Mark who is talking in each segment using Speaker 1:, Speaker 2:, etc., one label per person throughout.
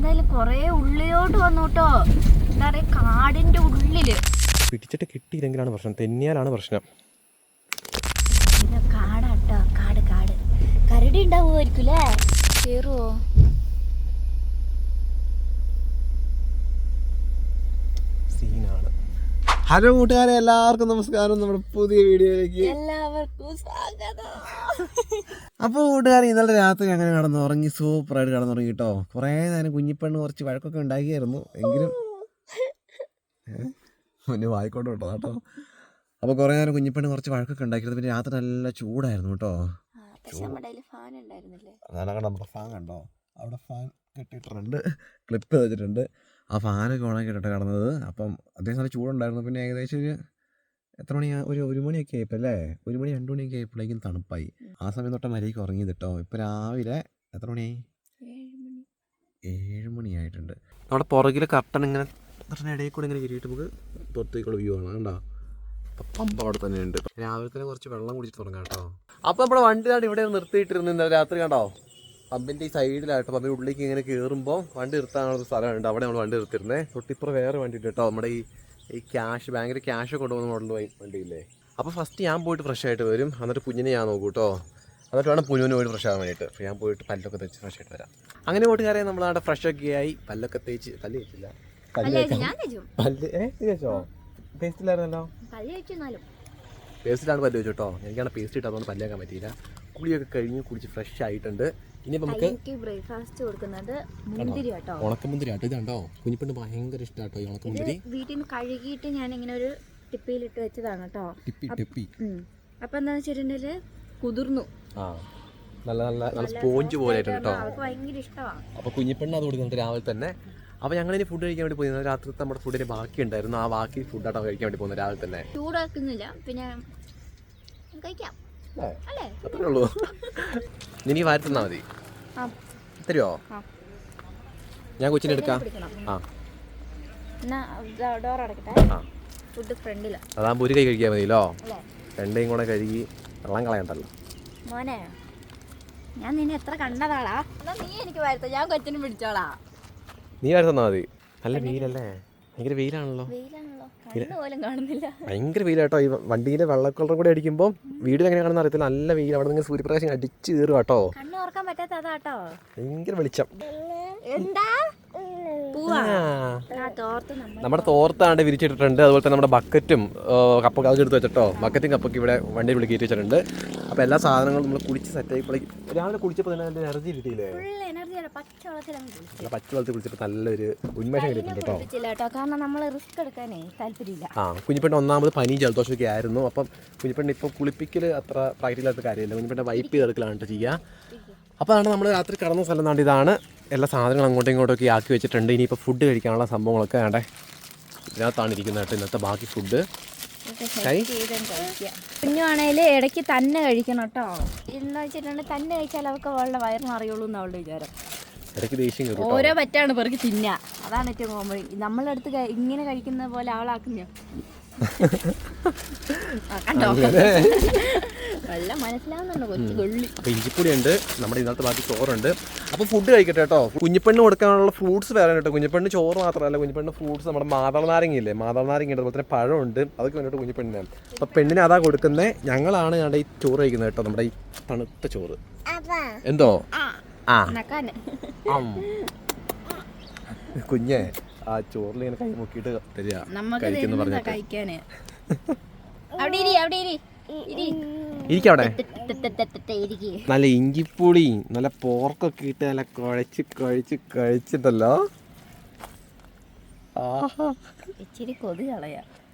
Speaker 1: എന്തായാലും കൊറേ ഉള്ളിലോട്ട് വന്നു കേട്ടോ. എന്താ പറയാ, കാടിന്റെ ഉള്ളില്
Speaker 2: പിടിച്ചിട്ട് കിട്ടിയില്ലെങ്കിലാണ് പ്രശ്നം, തെന്നിയാലാണ് പ്രശ്നം.
Speaker 1: കാടാട്ടോ, കാട് കാട്. കരടി ഉണ്ടാവുമായിരിക്കും അല്ലേ? കേറുവോ?
Speaker 2: സീനാണ്. ഹലോ കൂട്ടുകാരെ, എല്ലാവർക്കും നമസ്കാരം. നമ്മുടെ പുതിയ വീഡിയോയിലേക്ക്
Speaker 1: എല്ലാവർക്കും സ്വാഗതം.
Speaker 2: അപ്പോൾ കൂട്ടുകാരെ, ഇന്നലെ രാത്രി അങ്ങനെ കിടന്നുറങ്ങി, സൂപ്പറായിട്ട് കിടന്നുറങ്ങി കേട്ടോ. കുറേ നേരം കുഞ്ഞിപ്പെണ്ണ് കുറച്ച് വഴക്കൊക്കെ ഉണ്ടാക്കിയായിരുന്നു, എങ്കിലും മുന്നേ വായിക്കോട്ട് കേട്ടോ കേട്ടോ. അപ്പോൾ കുറേ നേരം കുഞ്ഞിപ്പെണ്ണ് കുറച്ച് വഴക്കൊക്കെ ഉണ്ടാക്കിയിരുന്നു. പിന്നെ രാത്രി നല്ല ചൂടായിരുന്നു കേട്ടോ. അതാണ് നമ്മുടെ ഫാൻ കണ്ടോ, അവിടെ ഫാൻ കെട്ടിയിട്ടുണ്ട്, ക്ലിപ്പ് വെച്ചിട്ടുണ്ട്. ആ ഫാനൊക്കെ ഓണാക്കി ഇട്ടിട്ട് കിടന്നത്. അപ്പം അത്യാവശ്യം നല്ല ചൂടുണ്ടായിരുന്നു. പിന്നെ ഏകദേശം ഒരു എത്ര മണി, ഒരു മണിയൊക്കെ ആയപ്പോൾ അല്ലേ, 1 മണി 2 മണിയൊക്കെ ആയപ്പോഴേക്കും തണുപ്പായി. ആ സമയം തൊട്ട് മര്യാദയ്ക്ക് ഉറങ്ങിയത് കേട്ടോ. ഇപ്പോൾ രാവിലെ എത്ര മണിയായി? 7 മണിയായിട്ടുണ്ട്. നമ്മുടെ പുറകിൽ കർട്ടൻ ഇങ്ങനെ ഇടയിൽ കൂടെ ഇങ്ങനെ കയറിയിട്ട് നമുക്ക് പുറത്തേക്കുള്ള വ്യൂ ആണ് കണ്ടോ. പമ്പ അവിടെ തന്നെ ഉണ്ട്. രാവിലെ തന്നെ കുറച്ച് വെള്ളം കുടിച്ചിട്ട് തുടങ്ങാം കേട്ടോ. അപ്പോൾ നമ്മുടെ വണ്ടി നാട് ഇവിടെ നിർത്തിയിട്ടിരുന്നു ഇന്നലെ രാത്രി കണ്ടോ. പമ്പിൻ്റെ ഈ സൈഡിലായിട്ട് പമ്പിൻ്റെ ഉള്ളിലേക്ക് ഇങ്ങനെ കയറുമ്പോൾ വണ്ടി നിർത്താനുള്ള സ്ഥലമുണ്ട്. അവിടെ നമ്മൾ വണ്ടി നിർത്തിയിരുന്നത്. തൊട്ടിപ്പുറം വേറെ വണ്ടി ഉണ്ട് കേട്ടോ. നമ്മുടെ ഈ ക്യാഷ്, ബാങ്കിൽ ക്യാഷ് കൊണ്ടുപോകുന്ന മോഡൽ വണ്ടിയില്ലേ. അപ്പോൾ ഫസ്റ്റ് ഞാൻ പോയിട്ട് ഫ്രഷ് ആയിട്ട് വരും. എന്നിട്ട് കുഞ്ഞിനെ ഞാൻ നോക്കൂ കേട്ടോ. എന്നിട്ട് വേണം പുനുവിന് പോയിട്ട് ഫ്രഷ് ആകാൻ വേണ്ടിയിട്ട്. ഞാൻ പോയിട്ട് പല്ലൊക്കെ തേച്ച് ഫ്രഷ് ആയിട്ട് വരാം. അങ്ങനെ കൂട്ടുകാരെ നമ്മളവിടെ ഫ്രഷൊക്കെ ആയി, പല്ലൊക്കെ തേച്ച്, പല്ല് തേച്ചില്ല, പല്ല് തേച്ചോ? പേസ്റ്റിലായിരുന്നല്ലോ, പേസ്റ്റിലാണ് പല്ല് വെച്ചു കേട്ടോ. എനിക്കാണ് പേസ്റ്റ് ഇട്ട് അതുകൊണ്ട് പല്ലേക്കാൻ പറ്റിയില്ല. കുളിയൊക്കെ കഴിഞ്ഞ് കുടിച്ച് ഫ്രഷ് ആയിട്ടുണ്ട്. ഇനി നമുക്ക്
Speaker 1: ബ്രേക്ക്ഫാസ്റ്റ് കൊടുക്കുന്നത് മുന്തിരി കേട്ടോ,
Speaker 2: ഉണക്കമുന്തിരി ആട്ടോ. ഇത് കണ്ടോ, കുഞ്ഞിപ്പെണ്ണ് ഭയങ്കര ഇഷ്ടമാട്ടോ ഈ ഉണക്കമുന്തിരി.
Speaker 1: വീട്ടിൽ നിന്ന് കഴുകിയിട്ട് ഞാൻ ഇങ്ങനെ ഒരു ടിപ്പിയിലിട്ട് വെച്ചതാണ് കേട്ടോ.
Speaker 2: ടിപ്പി.
Speaker 1: അപ്പൊ എന്താന്ന് വെച്ചിട്ടുണ്ടെങ്കിൽ കുതിർന്നു,
Speaker 2: നല്ല നല്ല നല്ല സ്പോഞ്ച് പോലെ ആയിട്ടുണ്ട് കേട്ടോ.
Speaker 1: ഭയങ്കര ഇഷ്ടമാണ്.
Speaker 2: അപ്പൊ കുഞ്ഞിപ്പെണ്ണ് അത് കൊടുക്കുന്നുണ്ട് രാവിലെ തന്നെ. അപ്പോൾ ഞങ്ങളിനി ഫുഡ് കഴിക്കാൻ വേണ്ടി പോയി. രാത്രി നമ്മുടെ ഫുഡിന് ബാക്കി ഉണ്ടായിരുന്നു. ആ ബാക്കി ഫുഡാട്ടോ കഴിക്കാൻ വേണ്ടി പോകുന്നത് രാവിലെ തന്നെ.
Speaker 1: ചൂടാക്കുന്നില്ല, പിന്നെ കഴിക്കാം അല്ലേ,
Speaker 2: അത്രേ ഉള്ളൂ. ഇനി വാരി തന്നാ മതി. തരുമോ? ഞാൻ കൊച്ചിനെ എടുക്കാം. അതാകുമ്പോൾ ഒരു കൈ കഴിക്കാൻ മതിയല്ലോ, രണ്ടേയും കൂടെ കഴുകി വെള്ളം കളയണ്ടല്ലോ.
Speaker 1: മോനെ, ഞാൻ നിന്നെ എത്ര കണ്ടതാളാ. നീ എനിക്ക് വരുത്ത, ഞാൻ കൊച്ചിനെ പിടിച്ചോളാ.
Speaker 2: നീ വാരി തന്നാ മതി. നല്ല വെയിലല്ലേ, ഭയങ്കര വെയിലാണല്ലോ. ഭയങ്കര വെയിലാട്ടോ. ഈ വണ്ടിയിലെ വെള്ളക്കളറും കൂടെ അടിക്കുമ്പോൾ വീഡിയോ എങ്ങനെ കാണുന്ന അറിയത്തില്ല. നല്ല വെയിൽ, അവിടെ നിന്ന് സൂര്യപ്രകാശം അടിച്ച് കയറും കേട്ടോ. ഭയങ്കര വെളിച്ചം. നമ്മുടെ തോർത്താണ്ട് വിരിച്ചിട്ടിട്ടുണ്ട്. അതുപോലെ തന്നെ നമ്മുടെ ബക്കറ്റും കപ്പൊക്കെ അതൊക്കെ എടുത്ത് വെച്ചിട്ടോ. ബക്കറ്റും കപ്പൊക്കെ ഇവിടെ വണ്ടിയിൽ വിളി കയറ്റി വെച്ചിട്ടുണ്ട്. അപ്പോൾ എല്ലാ സാധനങ്ങളും നമ്മൾ കുളിച്ച് സെറ്റായി. രാവിലെ കുളിച്ചപ്പോൾ തന്നെ നല്ല എനർജി കിട്ടിയില്ലേ. പച്ചവെള്ളത്തിൽ കുളിച്ചപ്പോൾ നല്ലൊരു ഉന്മേഷം കിട്ടിയിട്ടുണ്ട് കേട്ടോ.
Speaker 1: കാരണം നമ്മൾ റിസ്ക് എടുക്കാനേ താല്പര്യമില്ല.
Speaker 2: കുഞ്ഞിപ്പെണ്ണ് ഒന്നാമത് പനിയും ജലദോഷമൊക്കെ ആയിരുന്നു. അപ്പം കുഞ്ഞിപ്പെണ്ണ് ഇപ്പം കുളിപ്പിക്കൽ അത്ര പ്രാക്ടിക്കലായിട്ട് കാര്യമില്ല. കുഞ്ഞിപ്പെണ്ണ് വൈപ്പ് ചെയ്തെടുക്കലാണ് കേട്ടോ ചെയ്യുക. അപ്പോൾ അതാണ് നമ്മൾ രാത്രി കടന്ന സ്ഥലം. നാണ്ട് ഇതാണ്. എല്ലാ സാധനങ്ങളും അങ്ങോട്ടും ഇങ്ങോട്ടൊക്കെ ആക്കി വെച്ചിട്ടുണ്ട്. ഇനിയിപ്പോൾ ഫുഡ് കഴിക്കാനുള്ള സംഭവങ്ങളൊക്കെ വേണ്ടേ ഇതിനകത്താണ് ഇരിക്കുന്നത് കേട്ടോ. ഇന്നത്തെ ബാക്കി ഫുഡ്
Speaker 1: കുഞ്ഞുവാണേൽ ഇടയ്ക്ക് തന്നെ കഴിക്കണം കേട്ടോ. എന്താ വെച്ചിട്ടുണ്ടെങ്കിൽ തന്നെ കഴിച്ചാൽ അവർക്ക് അവളുടെ വയറിന് അറിയുള്ളൂ എന്ന് അവളുടെ വിചാരം.
Speaker 2: ഇടയ്ക്ക് ദേഷ്യം കയറും.
Speaker 1: ഓരോ പറ്റാണ് പേർക്ക് തിന്നുക. അതാണ് ഏറ്റവും കോമഡി. നമ്മളെ അടുത്ത് ഇങ്ങനെ കഴിക്കുന്ന പോലെ അവളാക്കുന്ന കണ്ടോ, നല്ല മനസ്സിലാവുന്നുണ്ടോ കൊച്ചു കൊള്ളി.
Speaker 2: അപ്പോൾ ഇഞ്ചിപ്പൊടി ഉണ്ട്, നമ്മുടെ ഇന്നത്തെ ബാക്കി ചോറുണ്ട്. അപ്പോൾ ഫുഡ് കഴിക്കട്ടെ കേട്ടോ. കുഞ്ഞിപ്പെണ്ണ് കൊടുക്കാനുള്ള ഫ്രൂട്ട്സ് വേറെ കേട്ടോ. കുഞ്ഞിപ്പെണ്ണ് ചോറ് മാത്രമല്ല, കുഞ്ഞിപ്പെണ്ണ് ഫ്രൂട്ട്സ്, നമ്മുടെ മാതള നാരങ്ങയില്ലേ, മാതള നാരങ്ങ ഉണ്ട്, അതുപോലെ തന്നെ പഴമുണ്ട്. അതൊക്കെ വേണ്ടിയിട്ട് കുഞ്ഞിപ്പെണ്ണിനാണ്. അപ്പോൾ പെണ്ണിന് അതാ കൊടുക്കുന്നത്. ഞങ്ങളാണ് ഞങ്ങളുടെ ഈ ചോറ് കഴിക്കുന്നത് കേട്ടോ, നമ്മുടെ ഈ തണുത്ത ചോറ്. എന്തോ കുഞ്ഞെ ആ ചോറിൽ ഇങ്ങനെ കൈ മുക്കിയിട്ട് തരിക കഴിക്കുന്നു പറഞ്ഞിട്ട്. ഇരിക്കവിടെ നല്ല ഇഞ്ചിപ്പൊടി നല്ല പോർക്കൊക്കെ ഇട്ട് നല്ല കഴിച്ചിട്ടല്ലോ.
Speaker 1: ഇച്ചിരി കൊതി കളയാ.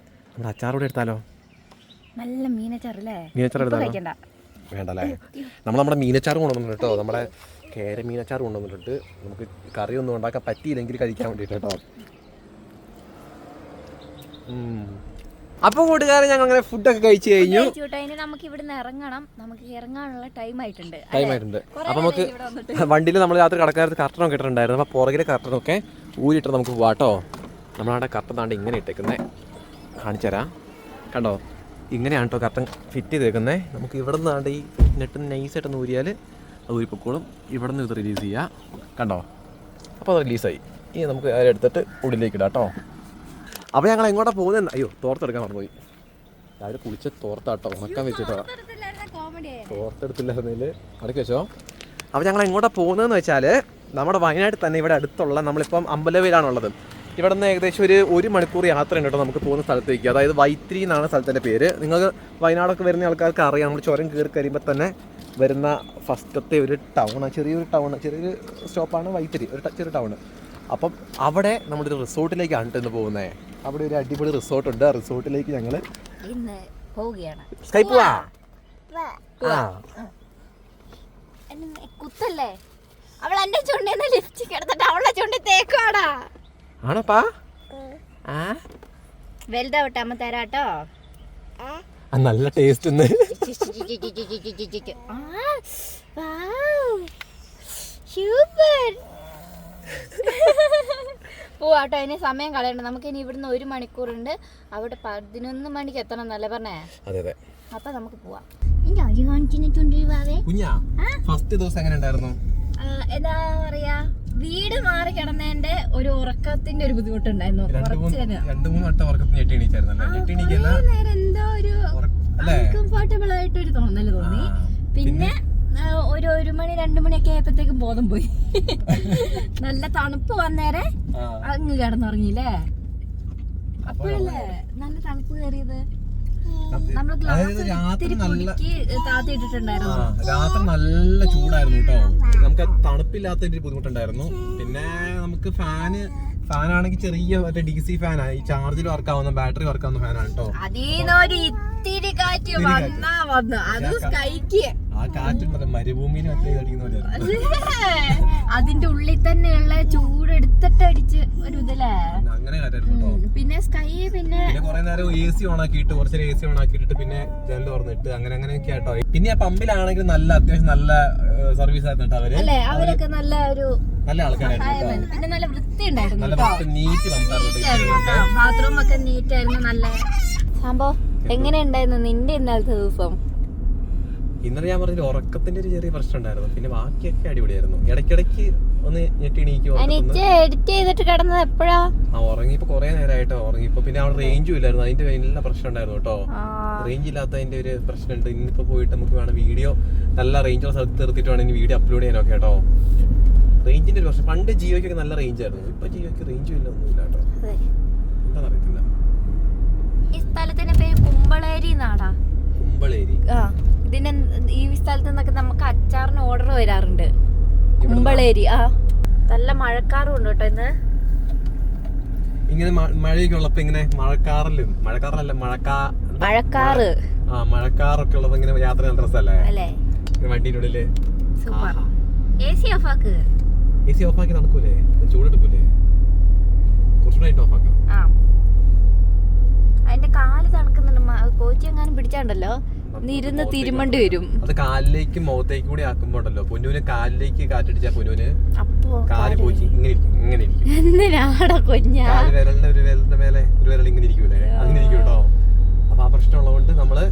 Speaker 2: നമ്മുടെ അച്ചാറൂടെ എടുത്താലോ?
Speaker 1: നല്ല മീനച്ചാറല്ലേ?
Speaker 2: മീനച്ചാർ എടുത്താലോ? വേണ്ടല്ലേ. നമ്മുടെ മീനച്ചാർ കൊണ്ടുവന്നിട്ടുണ്ട് കേട്ടോ. നമ്മുടെ കേര മീനച്ചാർ കൊണ്ടുവന്നിട്ടുണ്ട്. നമുക്ക് കറിയൊന്നും ഉണ്ടാക്കാൻ പറ്റിയില്ലെങ്കിൽ കഴിക്കാൻ വേണ്ടിയിട്ട് കേട്ടോ. അപ്പോൾ കൂട്ടുകാരെ, ഞങ്ങൾ അങ്ങനെ ഫുഡൊക്കെ കഴിച്ചു കഴിഞ്ഞു.
Speaker 1: നമുക്ക് ഇവിടുന്ന് ഇറങ്ങണം. നമുക്ക് ഇറങ്ങാനുള്ള ടൈം ആയിട്ടുണ്ട്.
Speaker 2: അപ്പോൾ നമുക്ക് വണ്ടിയിൽ നമ്മൾ രാത്രി കടക്കാരത്ത് കർട്ടനൊക്കെ ഇട്ടിട്ടുണ്ടായിരുന്നു. അപ്പോൾ പുറകിലെ കർട്ടനൊക്കെ ഊരിയിട്ട് നമുക്ക് പോവാട്ടോ. നമ്മളവിടെ കർട്ടൻ താണ്ട് ഇങ്ങനെ ഇട്ടേക്കുന്നത് കാണിച്ചു തരാം. കണ്ടോ, ഇങ്ങനെയാണ് കേട്ടോ കർട്ടൻ ഫിറ്റ് ചെയ്തേക്കുന്നത്. നമുക്ക് ഇവിടെ നിന്നാണ്ട് ഈ നെട്ട് നൈസായിട്ടൊന്ന് ഊരിയാൽ അത് ഊരിപ്പൊക്കോളും. ഇവിടെ നിന്ന് ഇത് റിലീസ് ചെയ്യുക. കണ്ടോ, അപ്പോൾ അത് റിലീസായി. ഇനി നമുക്ക് എടുത്തിട്ട് ഉള്ളിലേക്ക് ഇടാം കേട്ടോ. അപ്പോൾ ഞങ്ങൾ എങ്ങോട്ടാണ് പോകുന്നത്? അയ്യോ, തോർത്തെടുക്കാൻ മറന്നുപോയി. രാവിലെ കുളിച്ച തോർത്താട്ടോ, ഉണക്കാൻ വെച്ചിട്ടോ. തോർത്തെടുത്തില്ലായിരുന്നതിൽ അടക്കി വെച്ചോ. അപ്പോൾ ഞങ്ങൾ എങ്ങോട്ടാണ് പോകുന്നതെന്ന് വെച്ചാൽ നമ്മുടെ വയനാട്ടിൽ തന്നെ ഇവിടെ അടുത്തുള്ള, നമ്മളിപ്പം അമ്പലവയലാണുള്ളത്. ഇവിടെ നിന്ന് ഏകദേശം ഒരു മണിക്കൂർ യാത്രയുണ്ട് കേട്ടോ നമുക്ക് പോകുന്ന സ്ഥലത്തേക്ക്. അതായത് വൈത്തിരി എന്നാണ് സ്ഥലത്തിൻ്റെ പേര്. നിങ്ങൾക്ക് വയനാടൊക്കെ വരുന്ന ആൾക്കാർക്ക് അറിയാം. നമ്മൾ ചുരം കയറി കഴിയുമ്പോൾ തന്നെ വരുന്ന ഫസ്റ്റത്തെ ഒരു ടൗണാണ്, ചെറിയൊരു സ്റ്റോപ്പാണ് വൈത്തിരി, ഒരു ചെറിയ ടൗണ്. അപ്പം അവിടെ നമ്മളൊരു റിസോർട്ടിലേക്കാണ് ഇന്ന് പോകുന്നത്. അവിടെ ഒരു അടിപൊളി റിസോർട്ടുണ്ട്. ആ റിസോർട്ടിലേക്ക് ഞങ്ങൾ
Speaker 1: ഇന്ന് പോവുകയാണ്. കുത്തല്ലേ, അവൾ എന്റെ ചുണ്ടിന്ന് ലിപ്സ്റ്റിക് എടുത്തിട്ട് അവളുടെ ചുണ്ടി തേക്കുവാടാ.
Speaker 2: ആണപ്പാ?
Speaker 1: വലുതാവട്ടെ, അമ്മ തരാട്ടോ.
Speaker 2: നല്ല ടേസ്റ്റ്
Speaker 1: പോവാട്ടോ. ഇനി സമയം കളയണ്ട. നമുക്ക് ഇനി ഇവിടുന്ന് 1 മണിക്കൂറുണ്ട്. അവിടെ 11 മണിക്ക് എത്തണം എന്നല്ലേ പറഞ്ഞേ?
Speaker 2: അതെ.
Speaker 1: അപ്പൊ നമുക്ക് പോവാം.
Speaker 2: ഫസ്റ്റ് ദിവസം എങ്ങനെ ഉണ്ടായിരുന്നു?
Speaker 1: എന്താ പറയാ, വീട് മാറി കിടന്നതിന്റെ ഒരു ഉറക്കത്തിന്റെ ഒരു ബുദ്ധിമുട്ടുണ്ടായിരുന്നു.
Speaker 2: 2-3 വട്ടം
Speaker 1: നേരം എന്തോ ഒരു അൺകംഫർട്ടബിൾ ആയിട്ടൊരു തോന്നല് തോന്നി. പിന്നെ ഒരു 1 മണി 2 മണിയൊക്കെ ആയപ്പോഴത്തേക്കും ബോധം പോയി. നല്ല തണുപ്പ് വന്നേരെ അങ്ങ് കിടന്നുറങ്ങിയില്ലേ? അപ്പോഴല്ലേ നല്ല തണുപ്പ് കയറിയത്. നമ്മള് ഗ്ലാസ് താത്തിട്ടിട്ടുണ്ടായിരുന്നു.
Speaker 2: രാത്രി നല്ല ചൂടായിരുന്നു കേട്ടോ. നമുക്ക് തണുപ്പില്ലാത്ത ബുദ്ധിമുട്ടുണ്ടായിരുന്നു. പിന്നെ നമുക്ക് ഫാനാണെങ്കിൽ ചെറിയ മറ്റേ DC ഫാനാണ്, ഈ ചാർജിൽ വർക്കാവുന്ന, ബാറ്ററി വർക്കാവുന്ന ഫാനാണ് കേട്ടോ.
Speaker 1: അതീന്നൊരു ഇത്തിരി കാറ്റ് വന്നു. അത് സ്കൈക്ക്
Speaker 2: ആ കാറ്റുണ്ടല്ലോ, മരുഭൂമിയിൽ
Speaker 1: അതിന്റെ ഉള്ളിൽ തന്നെയുള്ള ചൂടെടുത്തിട്ട് അടിച്ച് ഒരു ഇതല്ലേ,
Speaker 2: അങ്ങനെ കാറ്റായിരുന്നു.
Speaker 1: പിന്നെ സ്കൈ പിന്നെ
Speaker 2: കുറെ നേരം AC ഓൺ ആക്കിയിട്ട്, കുറച്ചേരം AC ഓൺ ആക്കിയിട്ട് പിന്നെ ജനൽ തുറന്നിട്ട് അങ്ങനെയൊക്കെ ആട്ടോ. പിന്നെ ആ പമ്പിലാണെങ്കിൽ അത്യാവശ്യം നല്ല സർവീസ് ആയിരുന്നു കേട്ടോ അവര്.
Speaker 1: അവരൊക്കെ നല്ല
Speaker 2: ആൾക്കാരായിരുന്നു.
Speaker 1: പിന്നെ നല്ല വൃത്തി ഉണ്ടായിരുന്നു,
Speaker 2: നീറ്റ്
Speaker 1: ബാത്റൂം ഒക്കെ നീറ്റ് ആയിരുന്നു. നല്ല സംഭവം. എങ്ങനെ ഉണ്ടായിരുന്നു നിന്റെ ഇന്നലത്തെ ദിവസം?
Speaker 2: ഇന്നലെ ഞാൻ പറഞ്ഞ ഉറക്കത്തിന്റെ ഒരു ചെറിയ പ്രശ്നം ഉണ്ടായിരുന്നു. പിന്നെ ബാക്കിയൊക്കെ അടിപൊളിയായിരുന്നു. ഇടയ്ക്കിടയ്ക്ക് ഒന്ന് ഞെട്ടി
Speaker 1: എഡിറ്റ് ചെയ്തിട്ട് കിടന്നത് എപ്പോഴാ?
Speaker 2: ഉറങ്ങിയപ്പോ കുറെ നേരമായിട്ടോ ഉറങ്ങിയപ്പോ. പിന്നെ അവിടെ റേഞ്ചും ഇല്ലായിരുന്നു, അതിന്റെ നല്ല പ്രശ്നം ഉണ്ടായിരുന്നു കേട്ടോ. റേഞ്ച് ഇല്ലാത്തതിന്റെ ഒരു പ്രശ്നമുണ്ട്. ഇന്നിപ്പോ പോയിട്ട് നമുക്ക് വേണം വീഡിയോ നല്ല റേഞ്ചുള്ള സ്ഥലത്ത് നിർത്തിയിട്ട് വേണം ഇനി വീഡിയോ അപ്ലോഡ് ചെയ്യാനൊക്കെ കേട്ടോ. റേഞ്ചിന്റെ ഒരു പ്രശ്നം. പണ്ട് ജിയോയ്ക്കൊക്കെ നല്ല റേഞ്ച് ആയിരുന്നു, ഇപ്പൊ ജിയോയ്ക്ക് റേഞ്ചും ഇല്ല, ഒന്നുമില്ല കേട്ടോ. എന്താ അറിയത്തില്ല.
Speaker 1: ഈ സ്ഥലത്തിന്റെ പേര് കുമ്പളേരി നാടാ.
Speaker 2: കുമ്പളേരി.
Speaker 1: ഈ സ്ഥലത്ത് നിന്നൊക്കെ നമുക്ക് അച്ചാറിന് ഓർഡർ വരാറുണ്ട്. കുമ്പളേരി. നല്ല മഴക്കാറും ഉണ്ട് കേട്ടോ ഇന്ന്.
Speaker 2: ഇങ്ങനെ മഴയൊക്കെ ഉള്ളപ്പോ ഇങ്ങനെ മഴക്കാറൊക്കെ ഉള്ളപ്പോ ഇങ്ങനെ യാത്ര നല്ല രസമല്ലേ വണ്ടിയുടെ ഉള്ളില്.
Speaker 1: AC
Speaker 2: ഓഫ് ആക്കി നടക്കൂലേ? ചൂടെടുക്കൂലേ? കുറച്ചുകൂടെ ഓഫ് ആക്കാം.
Speaker 1: അതിന്റെ കാല് തണുക്കുന്നുണ്ട്. കോച്ചി എങ്ങാനും പിടിച്ചാണ്ടല്ലോ ഇരുന്ന് തിരുമണ്ടി വരും.
Speaker 2: അത് കാലിലേക്കും മുഖത്തേക്കും കൂടി ആക്കുമ്പോണ്ടല്ലോ പൊന്നൂന് കാലിലേക്ക് കാറ്റടിച്ചാ പൊന്നൂന് കാല് പോയി ഇങ്ങനെ
Speaker 1: എന്തിനാടാ കുഞ്ഞാ?
Speaker 2: വിരലിന്റെ ഒരു വിരലിന്റെ മേലെ ഒരു വിരൽ ഇങ്ങനെ ഇരിക്കൂലേ? അങ്ങനെ ഇരിക്കും കേട്ടോ. അപ്പൊ ആ പ്രശ്നം ഉള്ളതുകൊണ്ട് നമ്മള്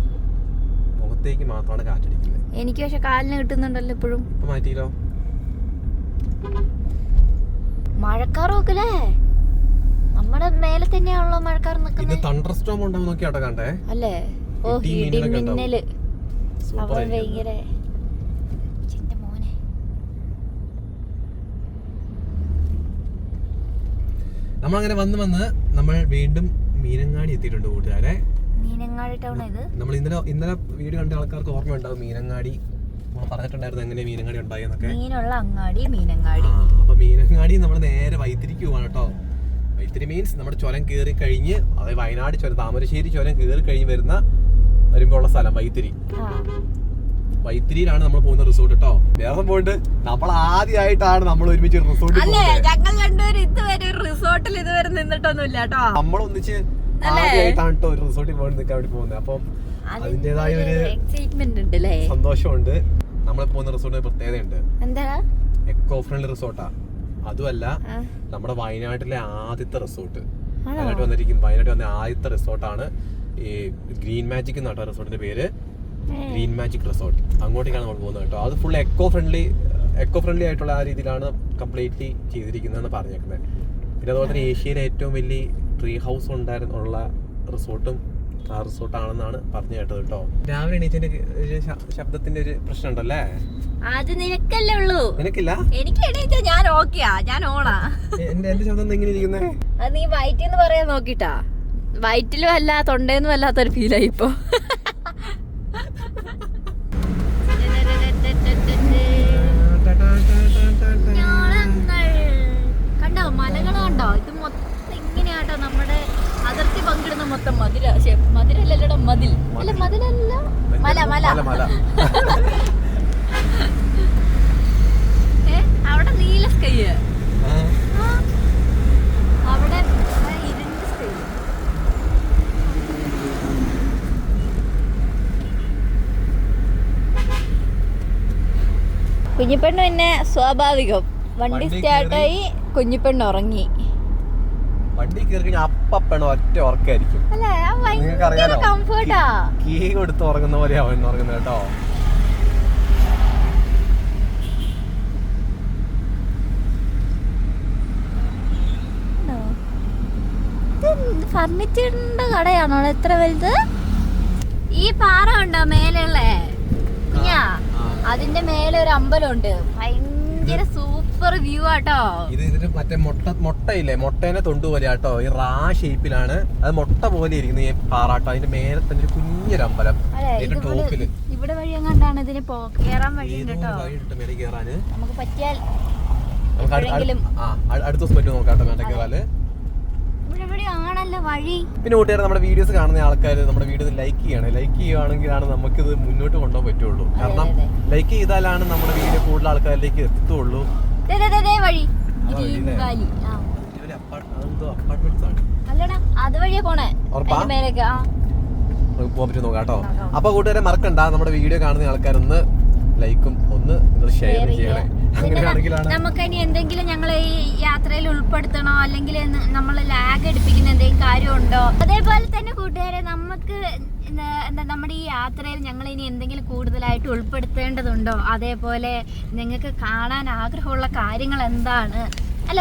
Speaker 2: മുഖത്തേക്ക് മാത്രമാണ് കാറ്റടിക്കുന്നത്.
Speaker 1: എനിക്ക് പക്ഷെ കാലിന് കിട്ടുന്നുണ്ടല്ലോ ഇപ്പോഴും.
Speaker 2: ഇപ്പൊ മാറ്റിയില്ലോ.
Speaker 1: മഴക്കാറൊക്കെ നമ്മുടെ മേലെ തന്നെയാണല്ലോ മഴക്കാർ നിൽക്കുന്നത്.
Speaker 2: തണ്ടർ സ്റ്റോം ഉണ്ടാവും നോക്കിയാട്ടോ കണ്ടേ
Speaker 1: അല്ലേ? മിന്നല് ഭയങ്കര. മോനെ
Speaker 2: നമ്മളങ്ങനെ വന്ന് നമ്മൾ വീണ്ടും മീനങ്ങാടി എത്തിയിട്ടുണ്ട് കൂട്ടുകാരെ.
Speaker 1: മീനങ്ങാടി ടൗൺ ഇത്.
Speaker 2: നമ്മൾ ഇന്നലെ വീഡിയോ കണ്ട ആൾക്കാർക്ക് ഓർമ്മ ഉണ്ടാവും. മീനങ്ങാടി പറഞ്ഞിട്ടുണ്ടായിരുന്നു എങ്ങനെ മീനങ്ങാടി ഉണ്ടായെന്നൊക്കെ.
Speaker 1: മീനുള്ള അങ്ങാടി മീനങ്ങാടി.
Speaker 2: അപ്പൊ മീനങ്ങാടി നമ്മൾ നേരെ വൈത്തിരിക്ക് പോവാണ് കേട്ടോ. വൈത്തിരി മീൻസ് നമ്മുടെ ചുരം കയറി കഴിഞ്ഞ്, അതായത് വയനാട് ചുരം താമരശ്ശേരി ചുരം കയറി കഴിഞ്ഞ് വരുമ്പോഴുള്ള സ്ഥലം വൈത്തിരി. വൈത്തിരിയിലാണ് നമ്മൾ പോകുന്ന റിസോർട്ട് കേട്ടോ. വേറെ പോയിട്ട് നമ്മൾ ആദ്യമായിട്ടാണ് നമ്മൾ ഒരുമിച്ച് റിസോർട്ടിൽ
Speaker 1: റിസോർട്ടിൽ ഇതുവരെ നിന്നിട്ടൊന്നുമില്ല കേട്ടോ.
Speaker 2: നമ്മളൊന്നിച്ച് ആദ്യമായിട്ടാണ് കേട്ടോ ഒരു റിസോർട്ടിൽ പോയി നിൽക്കാൻ വേണ്ടി പോകുന്നത്. അപ്പം അതിന്റേതായ ഒരു
Speaker 1: എക്സൈറ്റ്മെന്റ് ഉണ്ട്,
Speaker 2: സന്തോഷമുണ്ട്. നമ്മൾ പോകുന്ന റിസോർട്ടിന് പ്രത്യേകതയുണ്ട്.
Speaker 1: എന്താ?
Speaker 2: എക്കോ ഫ്രണ്ട്ലി റിസോർട്ടാ. അതുമല്ല, നമ്മുടെ വയനാട്ടിലെ ആദ്യത്തെ റിസോർട്ട്. വയനാട്ടിൽ വന്ന ആദ്യത്തെ റിസോർട്ടാണ് ഈ ഗ്രീൻ മാജിക് എന്നാട്ടോ റിസോർട്ടിന്റെ പേര്. Green magic resort. അങ്ങോട്ടേക്കാണ് നമ്മൾ പോകുന്നത് കേട്ടോ. അത് full eco friendly eco friendly ആയിട്ടുള്ള ആ രീതിയിലാണ് കംപ്ലീറ്റ്ലി ചെയ്തിരിക്കുന്നതെന്ന് പറഞ്ഞേക്കുന്നത്. പിന്നെ അതുപോലെ തന്നെ ഏഷ്യയിലെ ഏറ്റവും വലിയ ട്രീ ഹൗസ് ഉള്ള റിസോർട്ടും ആ റിസോർട്ടാണെന്നാണ് പറഞ്ഞു കേട്ടത് കേട്ടോ. രാവിലെ എണീച്ചതിന്റെ ശബ്ദത്തിന്റെ ഒരു പ്രശ്നം ഉണ്ടല്ലേ?
Speaker 1: അത് നിനക്കല്ലേ ഉള്ളൂ,
Speaker 2: നിനക്കില്ല?
Speaker 1: എനിക്ക് എണീറ്റാ ഞാൻ ഓക്കെയാ, ഞാൻ ഓണാ.
Speaker 2: എന്റെ ശബ്ദം എങ്ങനെ ഇരിക്കുന്നേ?
Speaker 1: അത് നീ വയറ്റിന്ന് പറയാൻ നോക്കിട്ടാ, വയറ്റിലും അല്ല തൊണ്ടേന്നും അല്ലാത്തൊരു ഫീലായി ഇപ്പൊ. കണ്ടോ മലകൾ കണ്ടോ? ഇത് മൊത്തം ഇങ്ങനെയാട്ടോ നമ്മുടെ അതിർത്തി പങ്കിടുന്ന മൊത്തം മതിലല്ലല്ലോ, മതിൽ അല്ല, മതിലല്ല, മല മല. അവിടെ നീല സ്കൈ, അവിടെ ഇരുണ്ട സ്കൈ. കുഞ്ഞിപ്പെണ്ണ് പിന്നെ സ്വാഭാവികം വണ്ടി സ്റ്റാർട്ടായി, കുഞ്ഞിപ്പെണ്ണ് ഉറങ്ങി.
Speaker 2: വണ്ടി കയറി അപ്പണോ ഒറ്റ ഉറക്കായിരിക്കും.
Speaker 1: കംഫർട്ടാ,
Speaker 2: കീ കൊടുത്ത് ഉറങ്ങുന്ന പോലെ അവൻ ഉറങ്ങുന്നത് കേട്ടോ.
Speaker 1: ഫർണിച്ചറിന്റെ കടയാണോ എത്ര വലുത്? ഈ പാറ ഉണ്ടോ മേലുള്ള കുഞ്ഞാ, അതിന്റെ മേലെ ഒരു അമ്പലമുണ്ട്, ഭയങ്കര സൂപ്പർ വ്യൂ ആട്ടോ.
Speaker 2: ഇതിന് മറ്റേ മുട്ടയില്ലേ, മുട്ടേനെ തൊണ്ടുപോലെ ആട്ടോ, ഈ റാ ഷേപ്പിലാണ് അത്, മുട്ട പോലെ ഇരിക്കുന്ന ഈ പാറാട്ടോ. അതിന്റെ മേലെ തന്നെ ഒരു കുഞ്ഞൊരു അമ്പലം ടോപ്പില്.
Speaker 1: ഇവിടെ വഴി എങ്ങാണ്ടാണ് ഇതിന് കേറാൻ വഴിയുണ്ട് കേട്ടോ,
Speaker 2: മേലെ കേറാന്.
Speaker 1: നമുക്ക് പറ്റിയാൽ
Speaker 2: അടുത്ത ദിവസം പറ്റുമോ നോക്കാട്ടോ മേലെ കേറാല്.
Speaker 1: ആണല്ലോ വഴി.
Speaker 2: പിന്നെ കൂട്ടുകാരെ, നമ്മുടെ വീഡിയോസ് കാണുന്ന ആൾക്കാർ നമ്മുടെ വീഡിയോ ലൈക്ക് ചെയ്യണം. ലൈക്ക് ചെയ്യുകയാണെങ്കിലാണ് നമുക്കിത് മുന്നോട്ട് കൊണ്ടുപോകാൻ പറ്റുള്ളൂ. കാരണം ലൈക്ക് ചെയ്താലാണ് നമ്മുടെ വീഡിയോ കൂടുതൽ ആൾക്കാരിലേക്ക് എത്തുള്ളൂ. പോകാൻ പറ്റും നോക്കാം കേട്ടോ. അപ്പൊ കൂട്ടുകാരെ മറക്കണ്ട, നമ്മുടെ വീഡിയോ കാണുന്ന ആൾക്കാരൊന്ന് ലൈക്കും ഒന്ന് നിങ്ങൾ ഷെയർ ചെയ്യണേ.
Speaker 1: നമുക്ക് ഇനി എന്തെങ്കിലും ഞങ്ങൾ ഈ യാത്രയിൽ ഉൾപ്പെടുത്തണോ, അല്ലെങ്കിൽ നമ്മൾ ലാഗ് എടുപ്പിക്കുന്ന എന്തെങ്കിലും കാര്യമുണ്ടോ? അതേപോലെ തന്നെ കൂട്ടുകാരെ, നമുക്ക് എന്താ നമ്മുടെ ഈ യാത്രയിൽ ഞങ്ങൾ ഇനി എന്തെങ്കിലും കൂടുതലായിട്ട് ഉൾപ്പെടുത്തേണ്ടതുണ്ടോ? അതേപോലെ നിങ്ങൾക്ക് കാണാൻ ആഗ്രഹമുള്ള കാര്യങ്ങൾ എന്താണ്? അല്ല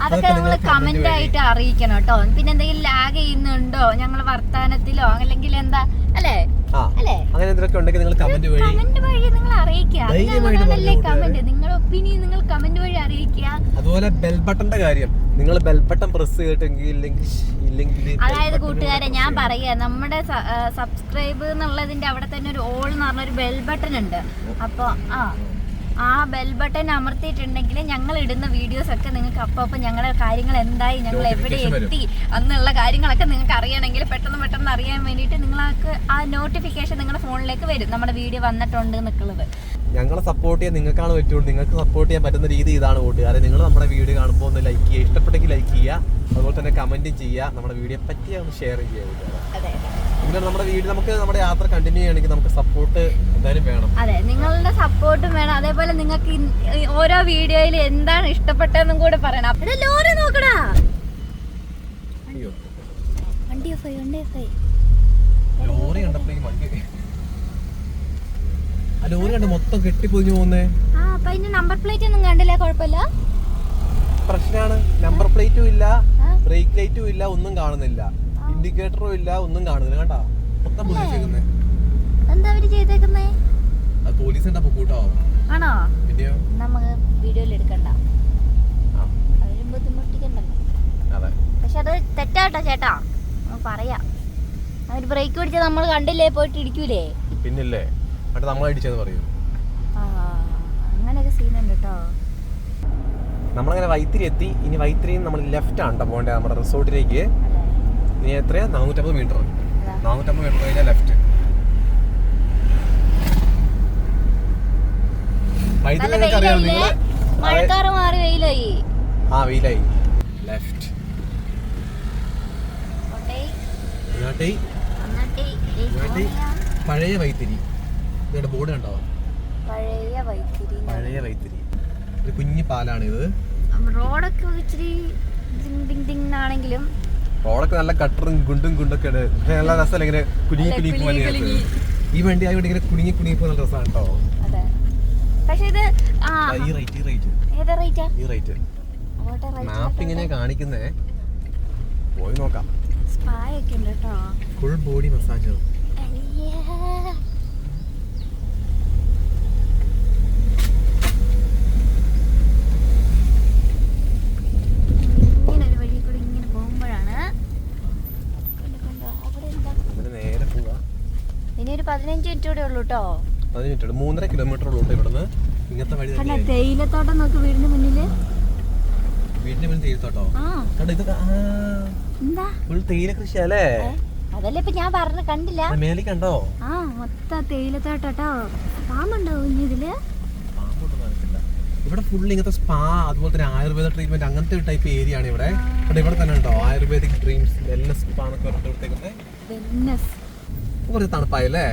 Speaker 1: അതൊക്കെ നിങ്ങൾ കമന്റ് ആയിട്ട് അറിയിക്കണം കേട്ടോ. പിന്നെ എന്തെങ്കിലും ലാഗ് ചെയ്യുന്നുണ്ടോ ഞങ്ങൾ വർത്താനത്തിലോ, അല്ലെങ്കിൽ എന്താ അല്ലേ
Speaker 2: അങ്ങനെ എന്തൊക്കെ ഉണ്ടെങ്കിൽ നിങ്ങൾ കമന്റ് വഴി
Speaker 1: നിങ്ങൾ അറിയിക്കുക. കമന്റ്, നിങ്ങളുടെ ഒപ്പീനിയൻ നിങ്ങൾ കമന്റ് വഴി അറിയിക്കുക.
Speaker 2: അതുപോലെ ബെൽ ബട്ടന്റെ കാര്യം, നിങ്ങൾ ബെൽ ബട്ടൺ പ്രസ് ചെയ്തിട്ടെങ്കിൽ
Speaker 1: അതായത് കൂട്ടുകാരെ ഞാൻ പറയാ, നമ്മുടെ സബ്സ്ക്രൈബ് എന്നുള്ളതിന്റെ അവിടെ തന്നെ ഒരു ഓൾ എന്ന് പറഞ്ഞ ഒരു ബെൽ ബട്ടൺ ഉണ്ട്. അപ്പൊ ആ ബെൽ ബട്ടൺ അമർത്തിയിട്ടുണ്ടെങ്കിൽ ഞങ്ങൾ ഇടുന്ന വീഡിയോസ് ഒക്കെ നിങ്ങൾക്ക് അപ്പം ഞങ്ങളുടെ കാര്യങ്ങൾ എന്തായി, ഞങ്ങൾ എവിടെ എത്തി എന്നുള്ള കാര്യങ്ങളൊക്കെ നിങ്ങൾക്ക് അറിയണമെങ്കിൽ പെട്ടെന്ന് അറിയാൻ വേണ്ടിയിട്ട് നിങ്ങൾക്ക് ആ നോട്ടിഫിക്കേഷൻ നിങ്ങളുടെ ഫോണിലേക്ക് വരും, നമ്മുടെ വീഡിയോ വന്നിട്ടുണ്ട് എന്നുള്ളത്.
Speaker 2: ഞങ്ങളെ സപ്പോർട്ട് ചെയ്യാൻ നിങ്ങൾക്കാണ് പറ്റുള്ളൂ. നിങ്ങൾക്ക് സപ്പോർട്ട് ചെയ്യാൻ പറ്റുന്ന രീതി ഇതാണ് കൂട്ടുകാരെ. നിങ്ങൾ നമ്മുടെ വീഡിയോ കാണുമ്പോൾ ഒന്ന് ലൈക്ക് ചെയ്യുക, ഇഷ്ടപ്പെട്ടെങ്കിൽ ലൈക്ക് ചെയ്യുക, അതുപോലെ തന്നെ കമന്റും ചെയ്യുക, നമ്മുടെ വീഡിയോ പറ്റിയ ഒന്ന് ഷെയർ ചെയ്യുക. പിന്നെ നമ്മുടെ വീഡിയോ നമുക്ക് നമ്മുടെ യാത്ര കണ്ടിന്യൂ ചെയ്യണമെങ്കിൽ നമുക്ക് സപ്പോർട്ട് എന്തായാലും വേണം.
Speaker 1: അതെ, നിങ്ങളുടെ സപ്പോർട്ടും വേണം. അതേപോലെ നിങ്ങൾക്ക് ഓരോ വീഡിയോയിൽ എന്താണ് ഇഷ്ടപ്പെട്ടതെന്നും കൂടെ പറയണം. ലോറി നോക്കടാ,
Speaker 2: ലോറി കണ്ടപ്പോഴേക്കും ലോറി കണ്ട് മൊത്തം കെട്ടിപ്പൊതിഞ്ഞു പോകുന്നേ.
Speaker 1: അപ്പൊ അതിന്റെ നമ്പർ പ്ലേറ്റ് ഒന്നും കണ്ടില്ല, കുഴപ്പമില്ല.
Speaker 2: പ്രശ്നമാണ്, നമ്പർ പ്ലേറ്റും ഇല്ല, ബ്രേക്ക് ലൈറ്റും ഇല്ല, ഒന്നും കാണുന്നില്ല, ഇൻഡിക്കേറ്ററും ഇല്ല, ഒന്നും കാണുന്നില്ല. കണ്ടാ മൊത്തം പൊതിച്ചേക്കുന്നേ.
Speaker 1: എന്താ അവര് ചെയ്തേക്കുന്നേ?
Speaker 2: അത് പോലീസിന്റെ കൂട്ടോ
Speaker 1: ആണോ?
Speaker 2: പിന്നെയോ,
Speaker 1: നമുക്ക് വീഡിയോയിൽ എടുക്കണ്ട, അവരും ബുദ്ധിമുട്ടിക്കണ്ടല്ലോ.
Speaker 2: അതെ,
Speaker 1: പക്ഷെ അത് തെറ്റാട്ടോ ചേട്ടാ, പറയാ. അവര് ബ്രേക്ക് പിടിച്ചാൽ നമ്മൾ കണ്ടില്ലേ, പോയിട്ട് ഇടിക്കൂലേ?
Speaker 2: പിന്നില്ലേ, എന്നിട്ട് നമ്മളടിച്ചെന്ന് പറയും.
Speaker 1: അങ്ങനെയൊക്കെ സീനുണ്ട് കേട്ടോ.
Speaker 2: നമ്മളങ്ങനെ വൈത്തിരി എത്തി. ഇനി വൈത്തിരിയിൽ നമ്മൾ ലെഫ്റ്റ് ആണ് പോകേണ്ടത് നമ്മുടെ റിസോർട്ടിലേക്ക്. ഇനി എത്രയാ, 450 മീറ്റർ. 450 മീറ്റർ കഴിഞ്ഞാൽ ലെഫ്റ്റ്.
Speaker 1: മഴക്കാറ് മാറി വെയിലായി.
Speaker 2: വെയിലായി. ലെഫ്റ്റ് പഴയ വൈത്തിരി. ഇതിന്റെ ബോർഡ് കണ്ടോ? പഴയ വൈത്തിരി. ഒരു കുഞ്ഞു പാലാണ് ഇത്.
Speaker 1: റോഡൊക്കെ ഇച്ചിരി ആണെങ്കിലും
Speaker 2: റോഡൊക്കെ നല്ല കട്ടറും ഗുണ്ടും ഗുണ്ടൊക്കെ നല്ല രസമല്ല, ഇങ്ങനെ കുലുങ്ങി കുലുങ്ങി പോകാൻ. ഈ വണ്ടി ആയതുകൊണ്ട് ഇങ്ങനെ കുലുങ്ങി കുലുങ്ങി പോകുന്ന രസമാണ് കേട്ടോ.
Speaker 1: പക്ഷെ ഇത്
Speaker 2: ഈ റേറ്റ്
Speaker 1: ഏതാ റേറ്റാ?
Speaker 2: ഈ റേറ്റ് മാപ്പ് ഇങ്ങനെ കാണിക്കുന്നേ. പോയി നോക്കാം.
Speaker 1: സ്പാ ഒക്കെ ഉണ്ട് കേട്ടോ.
Speaker 2: Full body massage.
Speaker 1: ഇങ്ങനെ ഒരു വഴി കൂടി ഇങ്ങനെ പോകുമ്പോഴാണ്
Speaker 2: നേരെ പോവാ.
Speaker 1: ഇനി ഒരു 15 മിനിറ്റ് കൂടെ ഉള്ളൂ കേട്ടോ.
Speaker 2: 15 മിനിറ്റ് 3.5 കിലോമീറ്റർ ഉള്ളൂ ഇവിടുന്ന്. ഇങ്ങനത്തെ വഴി
Speaker 1: തേയിലത്തോട്ടം നോക്ക് വീടിന് മുന്നില്.
Speaker 2: വീടിന്റെ മുന്നിൽ തേയിലത്തോട്ടോ?
Speaker 1: എന്താ
Speaker 2: ഫുൾ തേയില കൃഷിയല്ലേ?
Speaker 1: അതല്ലേ ഇപ്പൊ ഞാൻ പറഞ്ഞ കണ്ടില്ല.
Speaker 2: മേലി കണ്ടോ?
Speaker 1: മൊത്തം തേയിലത്തോട്ടോ. പാമ്പുണ്ടോ ഇതില്?
Speaker 2: ഇവിടെ ഫുൾ ഇങ്ങനത്തെ സ്പാ, അതുപോലെ തന്നെ ആയുർവേദ ട്രീറ്റ്മെന്റ്, അങ്ങനത്തെ ടൈപ്പ് ഏരിയ ആണ് ഇവിടെ. ഇവിടെ തന്നെ ഉണ്ടോ ആയുർവേദിക് ഡ്രീംസ് വെൽനസ് സ്പാ എന്നൊക്കെ പറഞ്ഞിടത്തേക്കൊക്കെ കുറച്ച് തണുപ്പായല്ലേ?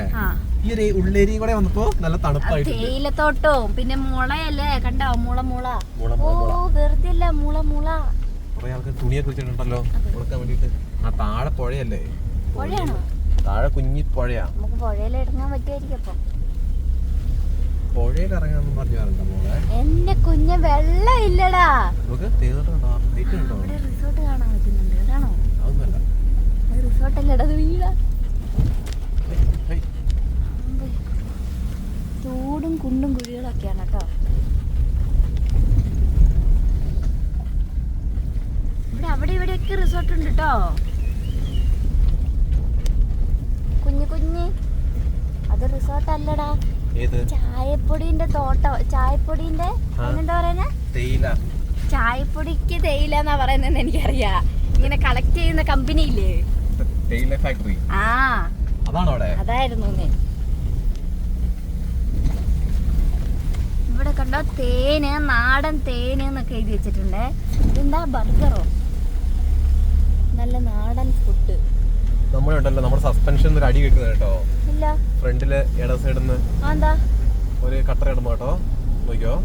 Speaker 2: ഈ ഒരു ഉള്ളേരിയും കൂടെ വന്നപ്പോ നല്ല തണുപ്പായിട്ട്.
Speaker 1: തേയിലത്തോട്ടവും പിന്നെ മുളയല്ലേ കണ്ടോ? മുള വെറുതെ അല്ല മുള.
Speaker 2: കുറെ ആൾക്കാർ തുണിയൊക്കെ വെച്ചിട്ടുണ്ടല്ലോ ഉണക്കാൻ വേണ്ടിട്ട്. താഴെ പുഴയല്ലേ?
Speaker 1: പുഴയാണോ?
Speaker 2: താഴെ കുഞ്ഞി പുഴയാ.
Speaker 1: നമുക്ക് പുഴയിൽ ഇറങ്ങാൻ പറ്റുമായിരിക്കും. അപ്പൊ
Speaker 2: പുഴയിൽ ഇറങ്ങാൻ പറഞ്ഞു വരണ്ട മോളെ.
Speaker 1: എന്റെ കുഞ്ഞ് വെള്ളം ഇല്ലടാ.
Speaker 2: നമുക്ക് ഇവിടെ
Speaker 1: റിസോർട്ട് കാണാൻ പറ്റുന്നുണ്ട്. അതാണോ?
Speaker 2: അതൊന്നല്ല,
Speaker 1: റിസോർട്ട് അല്ലടാ, അത് വീടാ. തോടും കുണ്ടും കുഴികളൊക്കെയാണ് കേട്ടോ. അവിടെ ഇവിടെയൊക്കെ റിസോർട്ട് ഉണ്ട് കേട്ടോ. കുഞ്ഞ് അത് റിസോർട്ട് അല്ലടാ, ചായപ്പൊടിന്റെ തോട്ടം. ചായപ്പൊടിന്റെ എന്താ പറയുന്ന?
Speaker 2: തേയില.
Speaker 1: ചായപ്പൊടിക്ക് തേയില എന്നാ പറയുന്നതെന്ന് എനിക്കറിയാം. ഇങ്ങനെ കളക്ട് ചെയ്യുന്ന കമ്പനി ഇല്ലേ,
Speaker 2: തേയില ഫാക്ടറി.
Speaker 1: അതായിരുന്നു. ഇവിടെ കണ്ടോ തേന്, നാടൻ തേന് എന്നൊക്കെ എഴുതി വെച്ചിട്ടുണ്ട്. ഇതെന്താ ബർഗറോ? നല്ല നാടൻ ഫുഡ്.
Speaker 2: നമ്മളുണ്ടല്ലോ നമ്മുടെ സസ്പെൻഷൻ ഒരു അടി വെക്കുന്നത് കേട്ടോ.
Speaker 1: ഇല്ല,
Speaker 2: ഫ്രണ്ടില് ഇട സൈഡിൽ നിന്ന്
Speaker 1: എന്താ ഒരു
Speaker 2: കട്ടർ ഇടുമ്പോ കേട്ടോ. നോക്കിയോ,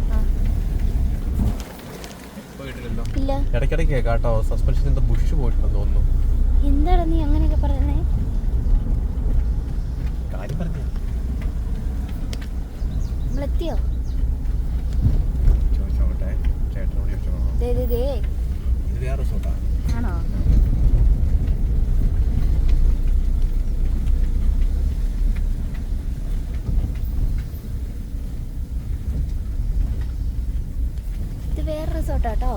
Speaker 2: പോയിട്ടില്ലല്ലോ.
Speaker 1: ഇല്ല,
Speaker 2: ഇടയ്ക്കിടയ്ക്ക് കേൾക്കാം കേട്ടോ. സസ്പെൻഷൻ എന്താ ബുഷ് പോയിട്ടുണ്ടെന്ന് തോന്നുന്നു.
Speaker 1: എന്താണ് നീ അങ്ങനെയൊക്കെ പറയുന്നേ?
Speaker 2: കാര്യം പറഞ്ഞു
Speaker 1: നമ്മളെത്തിയോ?
Speaker 2: ചോദിച്ചോട്ടെ, ചേട്ടനോട് ചോദിച്ചോ. ഇത് വേറെ റിസോർട്ടാ
Speaker 1: ആണോ? ഇത് വേറെ റിസോർട്ടാട്ടോ.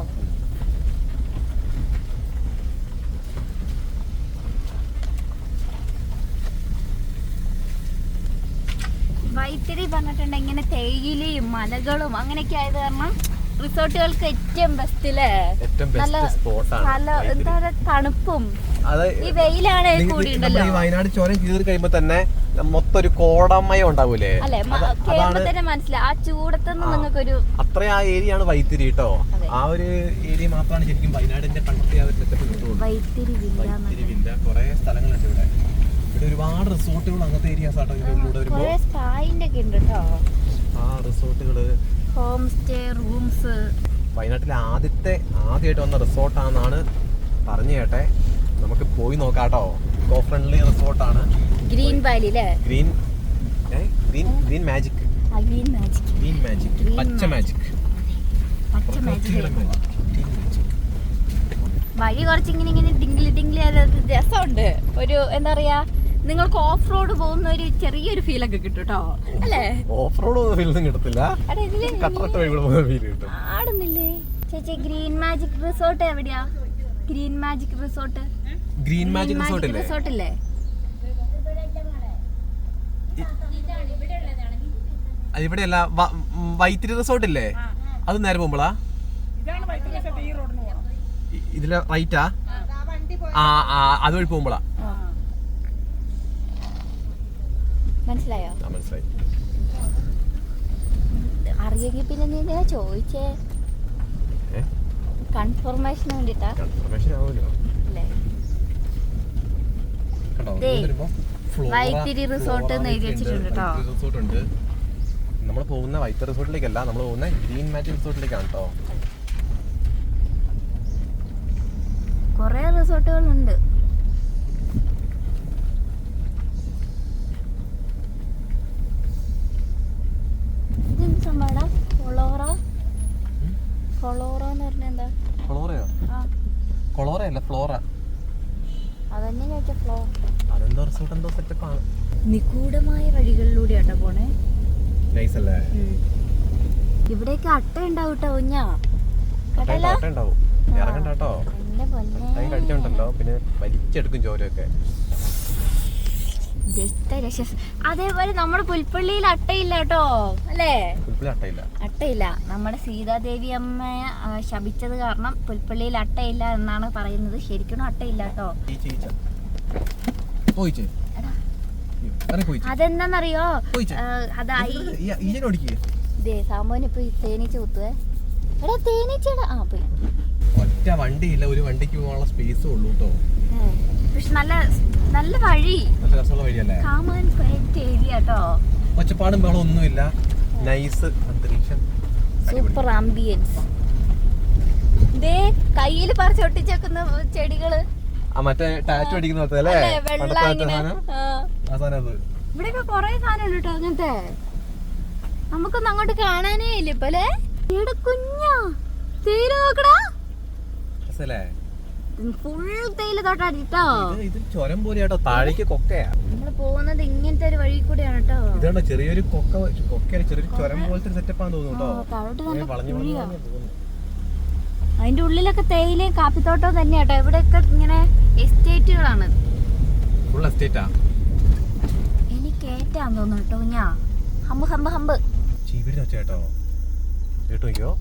Speaker 1: വൈത്തിരി പറഞ്ഞിട്ടുണ്ട് ഇങ്ങനെ തേയിലയും മലകളും അങ്ങനെയൊക്കെ ആയത് കാരണം റിസോർട്ടുകൾക്ക് ഏറ്റവും ബെസ്റ്റില് നല്ല എന്താ തണുപ്പും ഈ വെയിലാണ് കൂടിയുണ്ടല്ലോ.
Speaker 2: വയനാട് ചുരം കീറി കഴിയുമ്പോ തന്നെ മൊത്തം ഒരു കോടമയം ഉണ്ടാവൂലേ?
Speaker 1: അല്ലെ, കേരളത്തിൽ തന്നെ മനസ്സിലായി. ആ ചൂടത്തൊന്നും നിങ്ങൾക്കൊരു
Speaker 2: അത്ര ആ ഏരിയ ആണ് വൈത്തിരി കേട്ടോ. ആ ഒരു ഏരിയ മാത്രമാണ് ശരിക്കും വയനാടിന്റെ പണ്ടത്തെ ആ ഒരു സെറ്റപ്പ് കിട്ടുള്ളൂ.
Speaker 1: വൈത്തിരി
Speaker 2: വില്ല കുറെ സ്ഥലങ്ങളുണ്ട് ഇവിടെ. ഇവിടെ ഒരുപാട് റിസോർട്ടുകൾ അങ്ങനത്തെ ഏരിയാസ് ആട്ടോ.
Speaker 1: കുറെ സ്പായിന്റെ ഒക്കെ ഉണ്ട് കേട്ടോ.
Speaker 2: ആ റിസോർട്ടുകള്,
Speaker 1: ഹോം സ്റ്റേ, റൂംസ്.
Speaker 2: വയനാട്ടിലെ ആദ്യമായിട്ട് വന്ന റിസോർട്ടാണെന്നാണ് പറഞ്ഞു കേട്ടെ. നമുക്ക് പോയി നോക്കാട്ടോ. ഇക്കോ ഫ്രണ്ട്ലി റിസോർട്ടാണ്.
Speaker 1: ഗ്രീൻ വാലി അല്ലേ?
Speaker 2: Green magic. പച്ച മാജിക്.
Speaker 1: വഴി കുറച്ചിങ്ങനെ ഡിംഗ്ലി രസമുണ്ട്. ഒരു എന്താ പറയാ, നിങ്ങൾക്ക് ഓഫ് റോഡ് പോകുന്ന ഒരു ചെറിയൊരു ഫീൽ ഒക്കെ കിട്ടും കേട്ടോ. അല്ലേ?
Speaker 2: ഓഫ് റോഡ് ഫീൽ ഒന്നും കിട്ടത്തില്ല.
Speaker 1: ആടുന്നില്ലേ ചേച്ചി? ഗ്രീൻ മാജിക് റിസോർട്ട് എവിടെയാ? ഗ്രീൻ മാജിക് റിസോർട്ട് ഇല്ലേ?
Speaker 2: ഇവിടെയല്ല, വൈത്തിരി റിസോർട്ട് ഇല്ലേ? അത് നേരെ പോകുമ്പോളാ ഇതിലെ റൈറ്റാ? അതുവഴി പോകുമ്പോളാ.
Speaker 1: മനസ്സിലായോ?
Speaker 2: മനസ്സിലായി.
Speaker 1: അറിയെങ്കിൽ പിന്നെ നീ എന്തിനാ ചോദിച്ചേ? കൺഫർമേഷൻ വേണ്ടിട്ടാ. വൈത്തിരി റിസോർട്ട് എഴുതി വെച്ചിട്ടുണ്ട് കേട്ടോ.
Speaker 2: നമ്മൾ പോകുന്ന വൈത്തിരി റിസോർട്ടിലേക്കല്ല, നമ്മൾ പോകുന്ന ഗ്രീൻ മാജിക് റിസോർട്ടിലേക്കാണ് കേട്ടോ.
Speaker 1: കൊറേ റിസോർട്ടുകളുണ്ട്. ഇതെന്ത് സംഭവടാ?
Speaker 2: കൊളോറ അല്ല ഫ്ലോറ.
Speaker 1: അതന്നെ ചോദിച്ച ഫ്ലോ.
Speaker 2: അതെന്തോ റിസോർട്ട് എന്തോ സെറ്റപ്പ് ആണ്.
Speaker 1: നിഗൂഢമായ വഴികളിലൂടെയാട്ടോ പോണേ.
Speaker 2: നൈസ് അല്ലേ?
Speaker 1: ഇവിടേക്ക് അട്ട ഉണ്ടാവും കേട്ടോ കുഞ്ഞാ.
Speaker 2: അട്ട ഉണ്ടാവും. ഇറങ്ങണ്ട കേട്ടോ.
Speaker 1: എന്റെ പൊന്നേ.
Speaker 2: കടിച്ചുണ്ടല്ലോ പിന്നെ വലിച്ചെടുക്കും ചോരൊക്കെ.
Speaker 1: അതേപോലെ നമ്മുടെ പുൽപ്പള്ളിയിൽ അട്ടയില്ല കേട്ടോ അല്ലേ? അട്ടയില്ല. നമ്മുടെ സീതാദേവി അമ്മയെ ശപിച്ചത് കാരണം പുൽപ്പള്ളിയിൽ അട്ടയില്ല എന്നാണ് പറയുന്നത്. ശരിക്കും അട്ടയില്ല കേട്ടോ. അതെന്താന്നറിയോ? അതായി സാമോന് ഇപ്പൊ തേനീച്ച കുത്തുവേ. എടാ തേനീച്ചയുടെ പോയി.
Speaker 2: ഒറ്റ വണ്ടിയില്ല, ഒരു വണ്ടിക്ക് പോകാനുള്ള സ്പേസ് ഉള്ളൂ കേട്ടോ.
Speaker 1: പക്ഷെ നല്ല വഴി,
Speaker 2: നല്ല രസമുള്ള വഴിയല്ലേ?
Speaker 1: കാമൻ ക്വയറ്റ് ഏരിയ കേട്ടോ.
Speaker 2: ഒച്ചപ്പാടും ബഹളം ഒന്നുമില്ല. നൈസ് അന്തരീക്ഷം,
Speaker 1: സൂപ്പർ ആംബിയൻസ്. ദേ കയ്യിൽ പറിച്ചൊട്ടിച്ചേക്കുന്ന ചെടികള്,
Speaker 2: മറ്റേ ടാറ്റു അടിക്കുന്ന
Speaker 1: ഇവിടെയൊക്കെ കൊറേ സാധനം ഉണ്ട് കേട്ടോ അങ്ങനത്തെ. നമുക്കൊന്നും അങ്ങോട്ട് കാണാനേ ഇല്ല ഇപ്പൊ അല്ലേ? ഇവിടെ കുഞ്ഞാ തേയില നോക്കടാ, ഫുൾ തേയില തോട്ടാട്ടോ.
Speaker 2: ചുരം പോലെയാട്ടോ, താഴേക്ക് കൊക്കയാ.
Speaker 1: നമ്മള് പോകുന്നത് ഇങ്ങനത്തെ ഒരു വഴി കൂടെയാണ് കേട്ടോ.
Speaker 2: ഇതാണ്ടോ ചെറിയൊരു കൊക്കയാണ്, ചെറിയൊരു ചുരം പോലത്തെ സെറ്റപ്പാന്ന് തോന്നുന്നു കേട്ടോ.
Speaker 1: അതിന്റെ ഉള്ളിലൊക്കെ തേയിലയും കാപ്പിത്തോട്ടവും തന്നെയാട്ടോ. ഇവിടെയൊക്കെ ഇങ്ങനെ എസ്റ്റേറ്റുകളാണ്.
Speaker 2: ഫുൾ എസ്റ്റേറ്റാ.
Speaker 1: എനിക്ക് ഏറ്റാന്ന് തോന്നുന്നു കേട്ടോ ഞാ. ഹമ്പ് ഹമ്പ് ഹമ്പ്
Speaker 2: ചീവിടി വെച്ചേട്ടോ. കേട്ടോ നോക്കിയോ?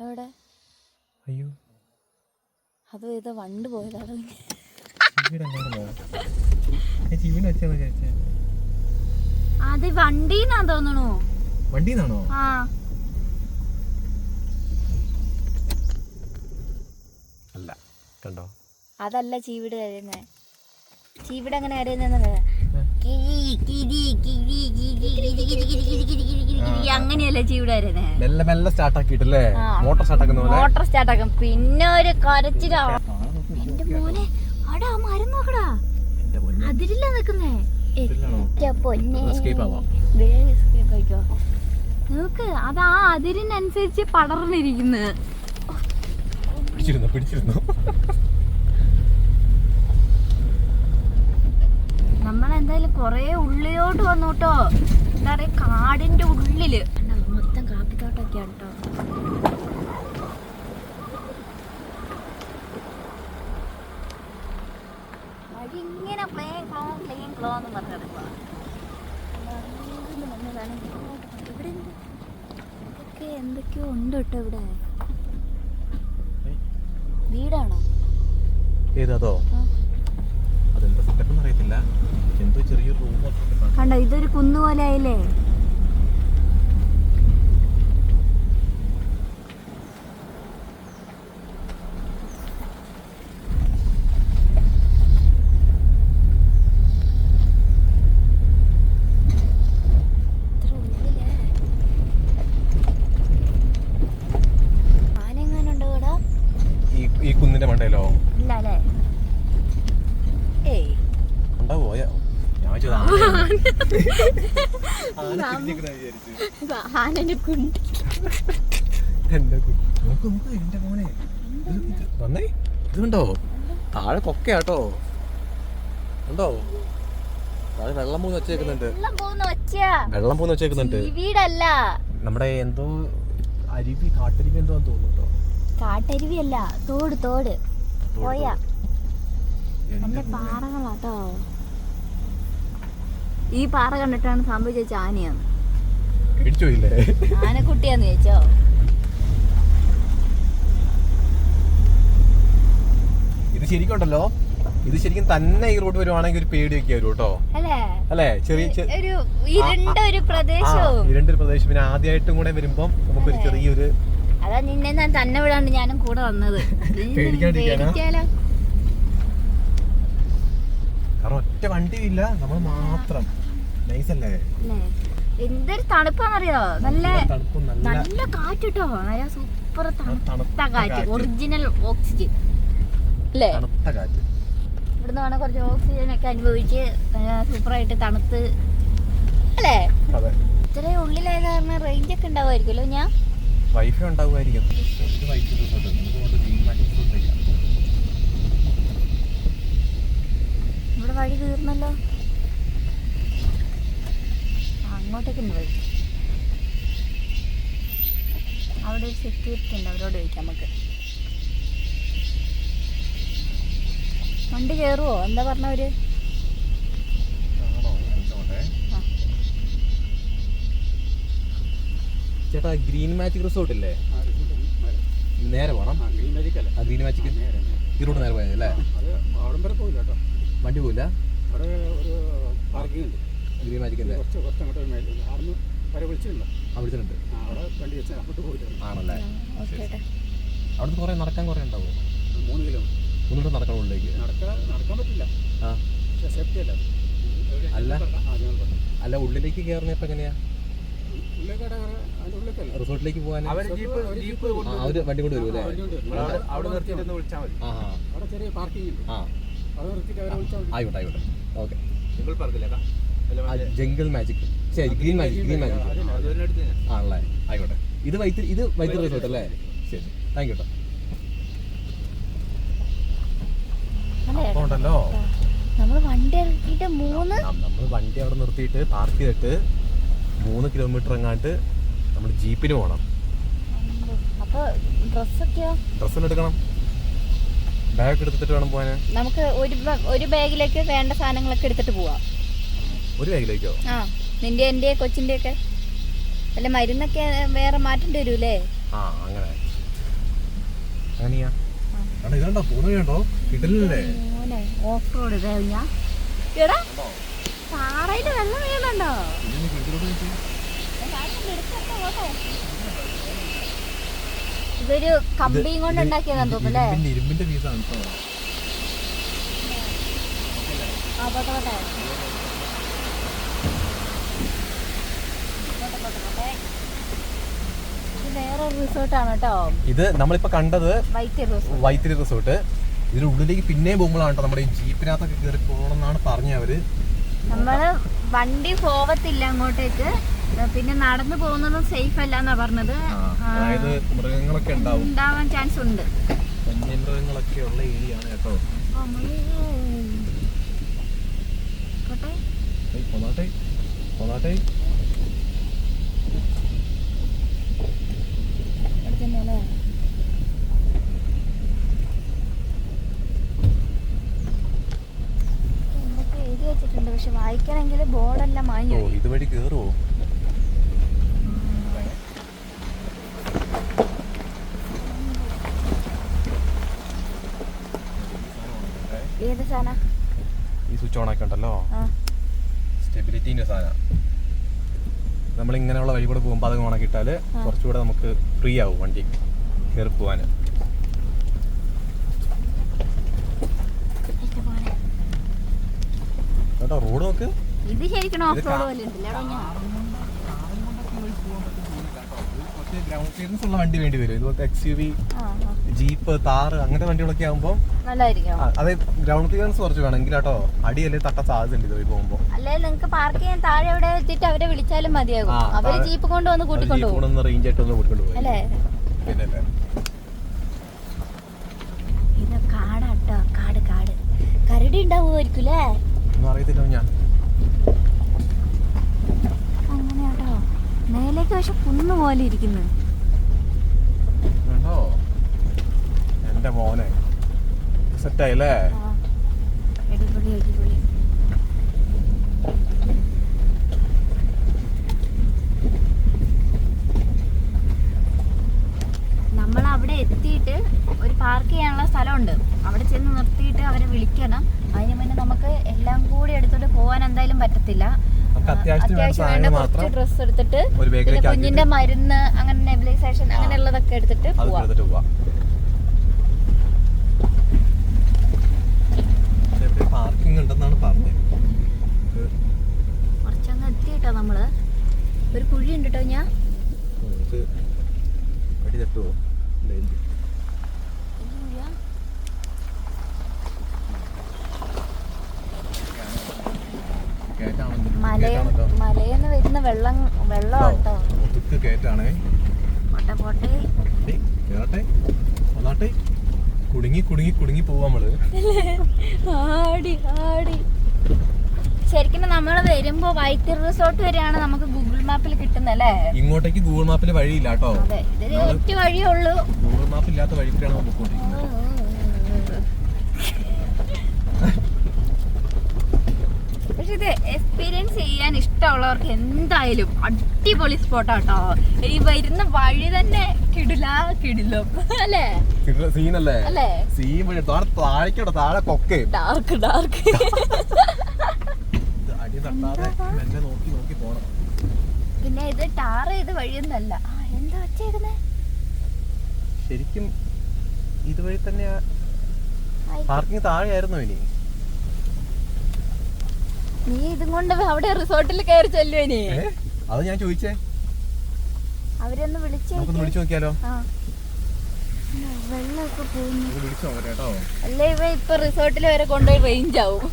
Speaker 1: എവിടെ?
Speaker 2: അയ്യോ
Speaker 1: അത് ഇത് വണ്ട് പോയതാണ്. അത് വണ്ടീന്നാ തോന്നണു.
Speaker 2: വണ്ടീന്നാണോ?
Speaker 1: ആ
Speaker 2: അല്ല കണ്ടോ,
Speaker 1: അതല്ല ചീവിട് കരയുന്നേ. ചീവിട് അങ്ങനെ കരയുന്ന അങ്ങനെയല്ലേ ചീവിട് കരയുന്നേ.
Speaker 2: മെല്ലെ മെല്ലെ സ്റ്റാർട്ട് ആക്കിയിട്ടല്ലേ മോട്ടോർ സ്റ്റാർട്ട് ആക്കും.
Speaker 1: പിന്നെ ഒരു കരച്ചിലാ. എന്റെ മോനെ അടാ മരം നോക്കടാ, അതിരില്ല നിക്കുന്നേ. നോക്ക്, അത് ആ അതിരിനനുസരിച്ച് പടർന്നിരിക്കുന്നത്.
Speaker 2: പിടിച്ചിരുന്നു.
Speaker 1: നമ്മളെന്തായാലും കൊറേ ഉള്ളിലോട്ട് വന്നു കേട്ടോ. എന്താ പറയാ, കാടിന്റെ ഉള്ളില് മൊത്തം കാപ്പിത്തോട്ടൊക്കെയാണ് കേട്ടോ. വഴി ഇങ്ങനെ പ്ലെയിൻ ക്ലോ എന്ന് പറഞ്ഞു കിടക്കുക. ഇവിടെ ഇതൊക്കെ എന്തൊക്കെയോ ഉണ്ട് കേട്ടോ. ഇവിടെ വീടാണോ?
Speaker 2: ഏതോ അതെന്താ സെറ്റപ്പ് അറിയത്തില്ല. എന്തോ ചെറിയൊരു റൂം
Speaker 1: കണ്ടോ, ഇതൊരു കുന്നുപോലെ ആയില്ലേ. ആനെങ്ങാനുണ്ടോ ഇവിടെ?
Speaker 2: ഈ കുന്നിന്റെ മണ്ടയിലോ?
Speaker 1: ഇല്ല അല്ലേ? ഏയ്
Speaker 2: ഉണ്ടാവോ? ഇതുണ്ടോ താഴെ കൊക്കയാട്ടോ. ഉണ്ടോ താഴെ വെള്ളം പോകുന്ന വെച്ചേക്കുന്നുണ്ട്. വെള്ളം പോകുന്ന വെച്ചേക്കുന്നുണ്ട്. നമ്മുടെ എന്തോ അരുവി, കാട്ടരുവി എന്തോ തോന്നുന്നു.
Speaker 1: കാട്ടരുവി അല്ല, തോട് പോയാ നല്ല പാറകളാട്ടോ. ഈ പാറ കണ്ടിട്ടാണ് സംഭവിച്ച ആനയാന്ന്. ആനക്കുട്ടിയാന്ന് ചോദിച്ചോ?
Speaker 2: ഇത് ശരിക്കും ഉണ്ടല്ലോ, ഇത് ശരിക്കും തന്നെ ഈ റോഡ് വരുവാണെങ്കിൽ ഒരു പേടിയൊക്കെ വരും കേട്ടോ. അല്ലേ?
Speaker 1: ഒരു ഇരുണ്ടൊരു പ്രദേശവും.
Speaker 2: ഇരുണ്ടൊരു പ്രദേശം. പിന്നെ ആദ്യമായിട്ടും കൂടെ വരുമ്പോ നമുക്കൊരു ചെറിയൊരു,
Speaker 1: അതാ നിന്നെ ഞാൻ തന്നെ വിടാണ്ട് ഞാനും കൂടെ വന്നത്.
Speaker 2: പേടിക്കാലോ. കാരണം ഒറ്റ വണ്ടിയില്ല, നമ്മൾ മാത്രം. നൈസ് അല്ലേ?
Speaker 1: എന്തൊരു തണുപ്പാന്നറിയോ? നല്ല കാറ്റ് കേട്ടോ. നല്ല സൂപ്പർ തണുത്ത കാറ്റ്, ഒറിജിനൽ ഓക്സിജൻ അല്ലേ? ഇവിടുന്ന് വേണം കുറച്ച് ഓക്സിജൻ ഒക്കെ അനുഭവിച്ച് സൂപ്പറായിട്ട് തണുത്ത് അല്ലേ? ഇത്രയും ഉള്ളിലായ കാരണം റേഞ്ച് ഒക്കെ ഉണ്ടാവുമായിരിക്കുമല്ലോ. ഞാൻ
Speaker 2: വൈഫൈ ഉണ്ടാവുമായിരിക്കും.
Speaker 1: അപ്പുറത്തേക്ക് പോയി. അവിടെ ഒരു സെക്യൂരിറ്റി ഉണ്ട്, അവരോട് ചോദിക്കാം നമുക്ക്. വണ്ടി കയറുവോ? എന്താ പറഞ്ഞവര്?
Speaker 2: ചേട്ടാ ഗ്രീൻ മാജിക് റിസോർട്ട് ഇല്ലേ? നേരെ പോകണം. ഗ്രീൻ മാജിക് ഈ റൂട്ട് നേരെ പോയത് അല്ലേ? വണ്ടി പോയില്ല. ഗ്രീൻ മാജിക്കിന്റെ വിളിച്ചിട്ടുണ്ട് ആണല്ലേ? അവിടുന്ന് കുറെ നടക്കാൻ കുറെ ഉണ്ടാവും. 3 കിലോമീറ്റർ നടക്കണം ഉള്ളിലേക്ക്.
Speaker 3: നടക്കാൻ പറ്റില്ല.
Speaker 2: അല്ല ഉള്ളിലേക്ക് കയറുന്നപ്പോ എങ്ങനെയാ? റിസോർട്ടിലേക്ക് പോകാൻ അവര് വണ്ടി കൊണ്ട് വരും അല്ലേ? ആയിക്കോട്ടെ. Okay. Jungle magic, green magic ആണല്ലേ? ആയിക്കോട്ടെ. ഇത് വൈത്തിരി റിസോർട്ട് അല്ലേ? ശരി, താങ്ക് യു കേട്ടോ. ഉണ്ടല്ലോ
Speaker 1: നമ്മൾ വണ്ടി അവിടെ
Speaker 2: നിർത്തിയിട്ട് പാർക്ക് ചെയ്തിട്ട് 3 കിലോമീറ്റർ എങ്ങാണ്ട് നമ്മൾ ജീപ്പിന് പോകണം. ഡ്രസ്സെല്ലാം എടുക്കണം. ബാഗ് എടുത്തിട്ട് വേണം പോകാൻ.
Speaker 1: നമുക്ക് ഒരു ബാഗിലേക്ക് വേണ്ട സാധനങ്ങളൊക്കെ എടുത്തിട്ട് പോവാം.
Speaker 2: ഒരു ബാഗിലേക്കോ?
Speaker 1: ആ, നിന്റെ എന്റെ കൊച്ചിന്റെ ഒക്കെ അല്ല, മരുന്നൊക്കെ വേറെ മാറ്റേണ്ടി വരൂലേ?
Speaker 2: ആ, അങ്ങനെയാ. ഇതുണ്ടോ പൂണോ കിട്ടില്ലേ?
Speaker 1: ഓഫ് റോഡ് പാറയില് വെള്ളം വീഴുന്നുണ്ടോ? ഇതൊരു കമ്പിയും കൊണ്ട് ഉണ്ടാക്കിയതാന്ന് തോന്നുന്നു അല്ലേ?
Speaker 2: ഇരുമ്പിന്റെ പീസാണ്.
Speaker 1: വേറൊരു റിസോർട്ടാണ് കേട്ടോ
Speaker 2: ഇത്. നമ്മളിപ്പോ കണ്ടത് വൈത്തിരി റിസോർട്ട്. ഇതിന്റെ ഉള്ളിലേക്ക് പിന്നെയും പോകുമ്പോഴാണ് കേട്ടോ നമ്മുടെ ഈ ജീപ്പിനകത്തൊക്കെ കയറി പോകണമെന്നാണ് പറഞ്ഞവര്.
Speaker 1: നമ്മള് വണ്ടി പോവത്തില്ല അങ്ങോട്ടേക്ക്, പിന്നെ നടന്നു പോകുന്നതും സേഫ് അല്ല എന്നാ പറഞ്ഞത്.
Speaker 2: അതായത് മൃഗങ്ങളൊക്കെ
Speaker 1: ഉണ്ടാവാൻ ചാൻസ് ഉണ്ട്.
Speaker 2: വന്യമൃഗങ്ങളൊക്കെ ഉള്ള ഏരിയ ആണ് കേട്ടോ.
Speaker 1: എഴുതി വെച്ചിട്ടുണ്ട്, പക്ഷെ വായിക്കണമെങ്കിൽ ബോർഡെല്ലാം മാഞ്ഞു.
Speaker 2: ഇതുവഴി കേറുവോ?
Speaker 1: ഏത് സാധനം?
Speaker 2: ഈ സ്വിച്ച് ഓൺ ആക്കി ഉണ്ടല്ലോ, സ്റ്റെബിലിറ്റിന്റെ സാധനം. നമ്മളിങ്ങനെയുള്ള വഴി കൂടെ പോകുമ്പോൾ അത് ഓണാക്കി ഇട്ടാൽ കുറച്ചുകൂടെ നമുക്ക് ഫ്രീ ആവും വണ്ടി കയറി പോവാൻ. കേട്ടോ റോഡ് നോക്ക്.
Speaker 1: ഇത് ശരിക്കും ഓഫ് റോഡ് പോലെ ഉണ്ടല്ലോ.
Speaker 2: ഗ്രൗണ്ട് ക്ലിയറൻസ് ഉള്ള വണ്ടി വേണ്ടി വരും. ഇതുപോലത്തെ XUV, ജീപ്പ്, താറ് അങ്ങനത്തെ വണ്ടികളൊക്കെ ആകുമ്പോൾ അതെ ഗ്രൗണ്ട് ക്ലിയറൻസ് കുറച്ച് വേണമെങ്കിൽ കേട്ടോ. അടിയല്ലേ തട്ട സാധ്യത ഉണ്ട് ഇതുവഴി പോകുമ്പോൾ.
Speaker 1: അല്ലെ നിങ്ങൾക്ക് പാർക്ക് ചെയ്യാൻ താഴെ എവിടെ വെച്ചിട്ട് അവരെ വിളിച്ചാലും മതിയാകും. അവര് ജീപ്പ് കൊണ്ടുവന്ന് കൂട്ടിക്കൊണ്ടുപോകും.
Speaker 2: റേഞ്ച് ആയിട്ട് കൂട്ടിക്കൊണ്ടുപോകും
Speaker 1: അല്ലേ?
Speaker 2: പിന്നെ
Speaker 1: ഇത് കാടാട്ടോ, കാട്. കരടി ഉണ്ടാവുമായിരിക്കും അല്ലേ?
Speaker 2: ഒന്നും അറിയത്തില്ല ഞാൻ.
Speaker 1: അങ്ങനെയാട്ടോ. മേലേക്ക് പക്ഷെ കുന്നു പോലെ ഇരിക്കുന്നു.
Speaker 2: എന്റെ മോനെ സെറ്റായില്ലേ?
Speaker 1: അടിപൊളി. നമ്മൾ അവിടെ എത്തിയിട്ട് ഒരു പാർക്ക് ചെയ്യാനുള്ള സ്ഥലമുണ്ട്. അവിടെ ചെന്ന് നിർത്തിയിട്ട് അവരെ വിളിക്കണം. അതിന് മുന്നേ നമുക്ക് എല്ലാം കൂടി എടുത്തോണ്ട് പോകാൻ എന്തായാലും പറ്റത്തില്ല. അത്യാവശ്യം വേണ്ട കുറച്ച് ഡ്രസ്സ് എടുത്തിട്ട് പിന്നെ കുഞ്ഞിന്റെ മരുന്ന്, അങ്ങനെ നെബുലൈസേഷൻ അങ്ങനെയുള്ളതൊക്കെ എടുത്തിട്ട് പോവാം.
Speaker 2: പാർക്കിംഗ് ഉണ്ടെന്നാണ് പറഞ്ഞത്.
Speaker 1: കുറച്ചങ്ങ് എത്തിയിട്ടോ നമ്മള്. ഒരു കുഴി ഉണ്ട് കേട്ടോ. ഞാൻ മലയെന്ന് വരുന്ന വെള്ളം കേട്ടോ.
Speaker 2: പോട്ടെ കുടുങ്ങി പോവാ നമ്മള്.
Speaker 1: ആടി ശരിക്കും നമ്മൾ വരുമ്പോ വൈത്തിരി റിസോർട്ട് വരെയാണ് നമുക്ക് ഗൂഗിൾ മാപ്പിൽ കിട്ടുന്നല്ലേ.
Speaker 2: ഇങ്ങോട്ടേക്ക് ഗൂഗിൾ മാപ്പിൽ വഴിയില്ല കേട്ടോ.
Speaker 1: അതെ, ഇതിന് ഒറ്റ വഴിയേ ഉള്ളൂ.
Speaker 2: ഗൂഗിൾ മാപ്പ് ഇല്ലാത്ത വഴിക്കാണ് നമ്മൾ പോയിക്കൊണ്ടിരിക്കുന്നത്.
Speaker 1: പക്ഷെ ഇത് എക്സ്പീരിയൻസ് ചെയ്യാൻ ഇഷ്ടമുള്ളവർക്ക് എന്തായാലും അടിപൊളി സ്പോട്ടാട്ടോ. ഈ വരുന്ന വഴി തന്നെ കിടിലോ അല്ലേ?
Speaker 2: സീനല്ലേ?
Speaker 1: അല്ലേ?
Speaker 2: സീൻ വഴി താഴേക്കോട്ടെ, താഴെ കൊക്കെ
Speaker 1: ഡാർക്ക്
Speaker 2: അടി തട്ടാതെ മെല്ലെ നോക്കി നോക്കി പോണം.
Speaker 1: പിന്നെ ഇത് ടാർ ചെയ്ത് വഴിയൊന്നല്ല. എന്താ വെച്ചേക്കുന്നേ?
Speaker 2: ശരിക്കും ഇതുവഴി തന്നെയാ. പാർക്കിംഗ് താഴെയായിരുന്നു. ഇനി
Speaker 1: നീ ഇതും കൊണ്ട് അവിടെ റിസോർട്ടിൽ കയറി ചെല്ലുവേ? നീ
Speaker 2: അത് ഞാൻ ചോദിച്ചേ.
Speaker 1: അവരൊന്ന് വിളിച്ചു
Speaker 2: നോക്കിയാലോ?
Speaker 1: വെള്ളമൊക്കെ പോകുന്നു.
Speaker 2: അല്ലേ
Speaker 1: ഇവ ഇപ്പൊ റിസോർട്ടിൽ വരെ കൊണ്ടുപോയി റേഞ്ച് ആവും.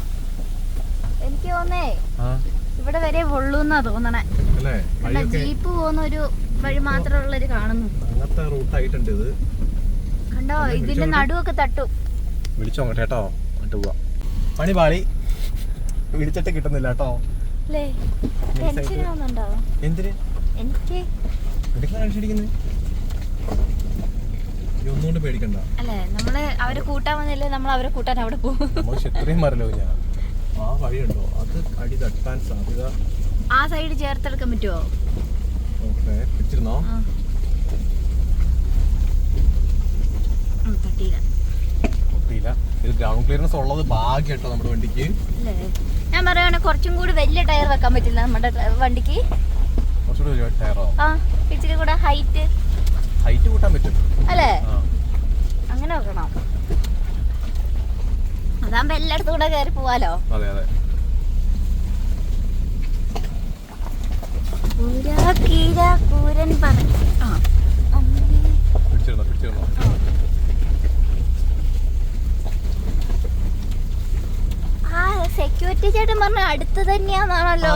Speaker 1: എനിക്ക് തോന്നേ ഇവിടെ വരെ ഉള്ളൂന്നാ തോന്നണേ. ജീപ്പ് പോകുന്ന ഒരു വഴി മാത്രമുള്ളവര് കാണുന്നു.
Speaker 2: അങ്ങനത്തെ റൂട്ടായിട്ടുണ്ട് ഇത്.
Speaker 1: കണ്ടോ, ഇതിന്റെ നടുവൊക്കെ തട്ടും.
Speaker 2: വിളിച്ചോട്ടെ കേട്ടോ. പണി പാളി. വിളിച്ചിട്ട് കിട്ടുന്നില്ല കേട്ടോ.
Speaker 1: ടെൻഷൻ ആവുന്നുണ്ടോ?
Speaker 2: എന്തിന്?
Speaker 1: എനിക്ക്
Speaker 2: ഒന്നുകൊണ്ട് പേടിക്കണ്ട.
Speaker 1: അല്ലേ, നമ്മള് അവരെ കൂട്ടാൻ വന്നില്ലേ, നമ്മൾ അവരെ കൂട്ടാൻ അവിടെ പോകും.
Speaker 2: ക്ഷത്രിയന്മാരല്ലോ ഞാൻ. ആ വഴിയുണ്ടോ? അത് അടി തട്ടാൻ സാധ്യത.
Speaker 1: ആ സൈഡ് ചേർത്തെടുക്കാൻ പറ്റുമോ?
Speaker 2: പിടിച്ചിരുന്നോ?
Speaker 1: തട്ടിയില്ല.
Speaker 2: ഇത് ഗ്രൗണ്ട് ക്ലിയറൻസ് ഉള്ളത് ഭാഗ്യം കേട്ടോ നമ്മുടെ വണ്ടിക്ക്.
Speaker 1: ഞാൻ പറയുവാണെ കുറച്ചും കൂടി വലിയ ടയർ വെക്കാൻ പറ്റില്ല നമ്മുടെ വണ്ടിക്ക്. ഇച്ചിരി കൂടെ ഹൈറ്റ്
Speaker 2: കൂട്ടാൻ പറ്റും
Speaker 1: അല്ലേ? അങ്ങനെ വെക്കണം. അതാകുമ്പോ എല്ലായിടത്തും കൂടെ കയറി പോവാലോ.
Speaker 2: അതെ അതെ.
Speaker 1: കൂരൻ പറഞ്ഞു. സെക്യൂരിറ്റി ചേട്ടൻ പറഞ്ഞ അടുത്ത് തന്നെയാണല്ലോ.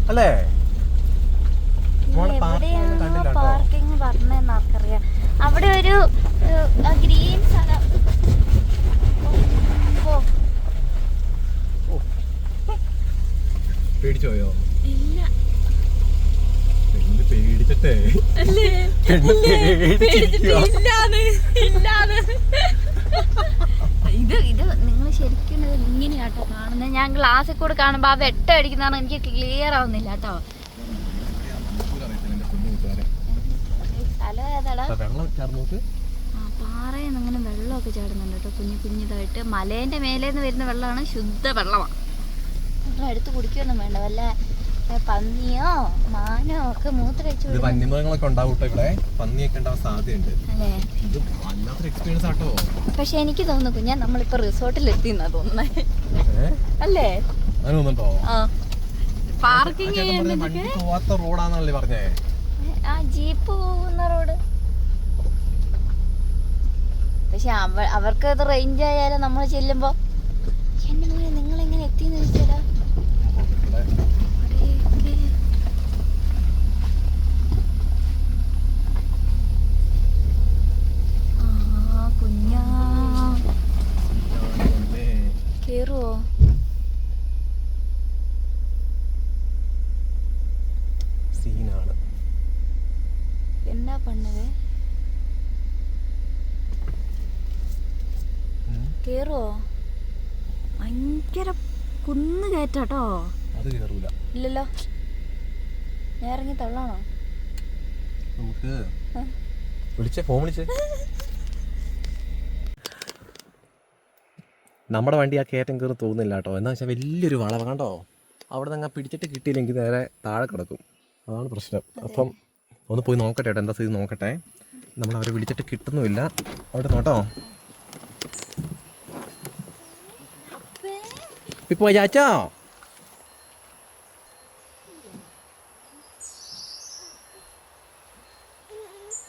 Speaker 2: അല്ലേ?
Speaker 1: എവിടെയാണോ പാർക്കിംഗ് പറഞ്ഞെന്ന് ആർക്കറിയാം. അവിടെ ഒരു ഗ്രീൻ സ്ഥലം.
Speaker 2: പേടിച്ചോയോ?
Speaker 1: ഇല്ല,
Speaker 2: പേടിച്ചിട്ടേ
Speaker 1: ഇത് നിങ്ങൾ ശരിക്കും ഇങ്ങനെയാട്ടോ കാണുന്നത്. ഞാൻ ഗ്ലാസ്സിൽ കൂടെ കാണുമ്പോ ആ വെട്ട അടിക്കുന്നതാണ് എനിക്ക് ക്ലിയർ ആവുന്നില്ല കേട്ടോ. സ്ഥലം ഏതാടാ? പാറയെന്ന് അങ്ങനെ വെള്ളമൊക്കെ ചാടുന്നുണ്ട് കേട്ടോ, കുഞ്ഞിതായിട്ട്. മലേന്റെ മേലേന്ന് വരുന്ന വെള്ളമാണ്, ശുദ്ധ വെള്ളമാണ്. നമ്മൾ എടുത്ത് കുടിക്കൊന്നും വേണ്ട. വല്ല പന്നിയോ മാനോ ഒക്കെ മൂത്രമൊഴിച്ചു.
Speaker 2: വന്യമൃഗങ്ങളൊക്കെ ഉണ്ടാവും ഇവിടെ. പന്നിയൊക്കെ ഉണ്ടാവാൻ സാധ്യതയുണ്ട്. ഇത് വല്ലാത്തൊരു എക്സ്പീരിയൻസ് ആട്ടോ.
Speaker 1: പക്ഷെ എനിക്ക് തോന്നുന്നു കുഞ്ഞാ നമ്മളിപ്പോ റിസോർട്ടിൽ എത്തിന്നാ തോന്നുന്നേ. അല്ലേ? പാർക്കിംഗ്
Speaker 2: പോവാത്ത റോഡാന്നല്ലേ പറഞ്ഞേ?
Speaker 1: ആ ജീപ്പ് പോകുന്ന റോഡ്. പക്ഷെ അവർക്ക് അത് റേഞ്ച് ആയാലും നമ്മൾ ചെല്ലുമ്പോ എന്റെ മോനെ നിങ്ങൾ എങ്ങനെ എത്തിന്ന് ചോദിച്ചാലോ. കുഞ്ഞാ കേറുവോ?
Speaker 2: സീനാണ്.
Speaker 1: എന്നാ പണ്ണത്? കേറുവോ? ഭയങ്കര കുന്ന് കയറ്റാട്ടോ.
Speaker 2: അത് കേറൂല.
Speaker 1: ഇല്ലല്ലോ. ഞാൻ ഇറങ്ങി തള്ളാണോ?
Speaker 2: നമുക്ക് ഫോൺ വിളിച്ചേ. നമ്മുടെ വണ്ടി ആ കയറ്റം കയറി തോന്നുന്നില്ല കേട്ടോ. എന്താ വെച്ചാൽ വലിയൊരു വളവ് കണ്ടോ. അവിടെ നിന്ന് പിടിച്ചിട്ട് കിട്ടിയില്ലെങ്കിൽ നേരെ താഴെ കിടക്കും. അതാണ് പ്രശ്നം. അപ്പം ഒന്ന് പോയി നോക്കട്ടെ കേട്ടോ, എന്താ സ്ഥിതി നോക്കട്ടെ. നമ്മൾ അവരെ വിളിച്ചിട്ട് കിട്ടുന്നുമില്ല. അവിടെ നോട്ടോ. ഇപ്പൊ ചാച്ചോ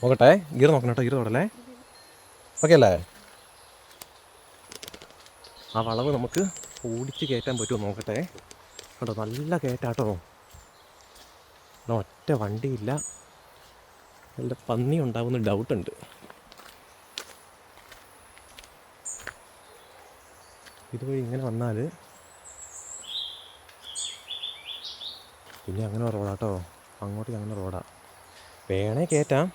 Speaker 2: നോക്കട്ടെ. ഗിയർ നോക്കണം കേട്ടോ. ഗിയർ തൊടല്ലേ. ഓക്കെ അല്ലേ? ആ വളവ് നമുക്ക് ഓടിച്ച് കയറ്റാൻ പറ്റുമോ നോക്കട്ടെ കേട്ടോ. നല്ല കയറ്റാട്ടോ. ഒറ്റ വണ്ടിയില്ല. നല്ല പന്നി ഉണ്ടാവുന്ന ഡൗട്ടുണ്ട്. ഇതുവഴി ഇങ്ങനെ വന്നാൽ പിന്നെ അങ്ങനെ റോഡാട്ടോ, അങ്ങോട്ടേക്ക് അങ്ങനെ റോഡാണ്. വേണേ കയറ്റാം,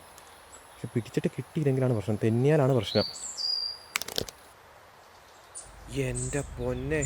Speaker 2: പക്ഷെ പിടിച്ചിട്ട് കിട്ടിയില്ലെങ്കിലാണ് പ്രശ്നം, തെന്നിയാലാണ് പ്രശ്നം. എൻ്റെ പൊന്നെ,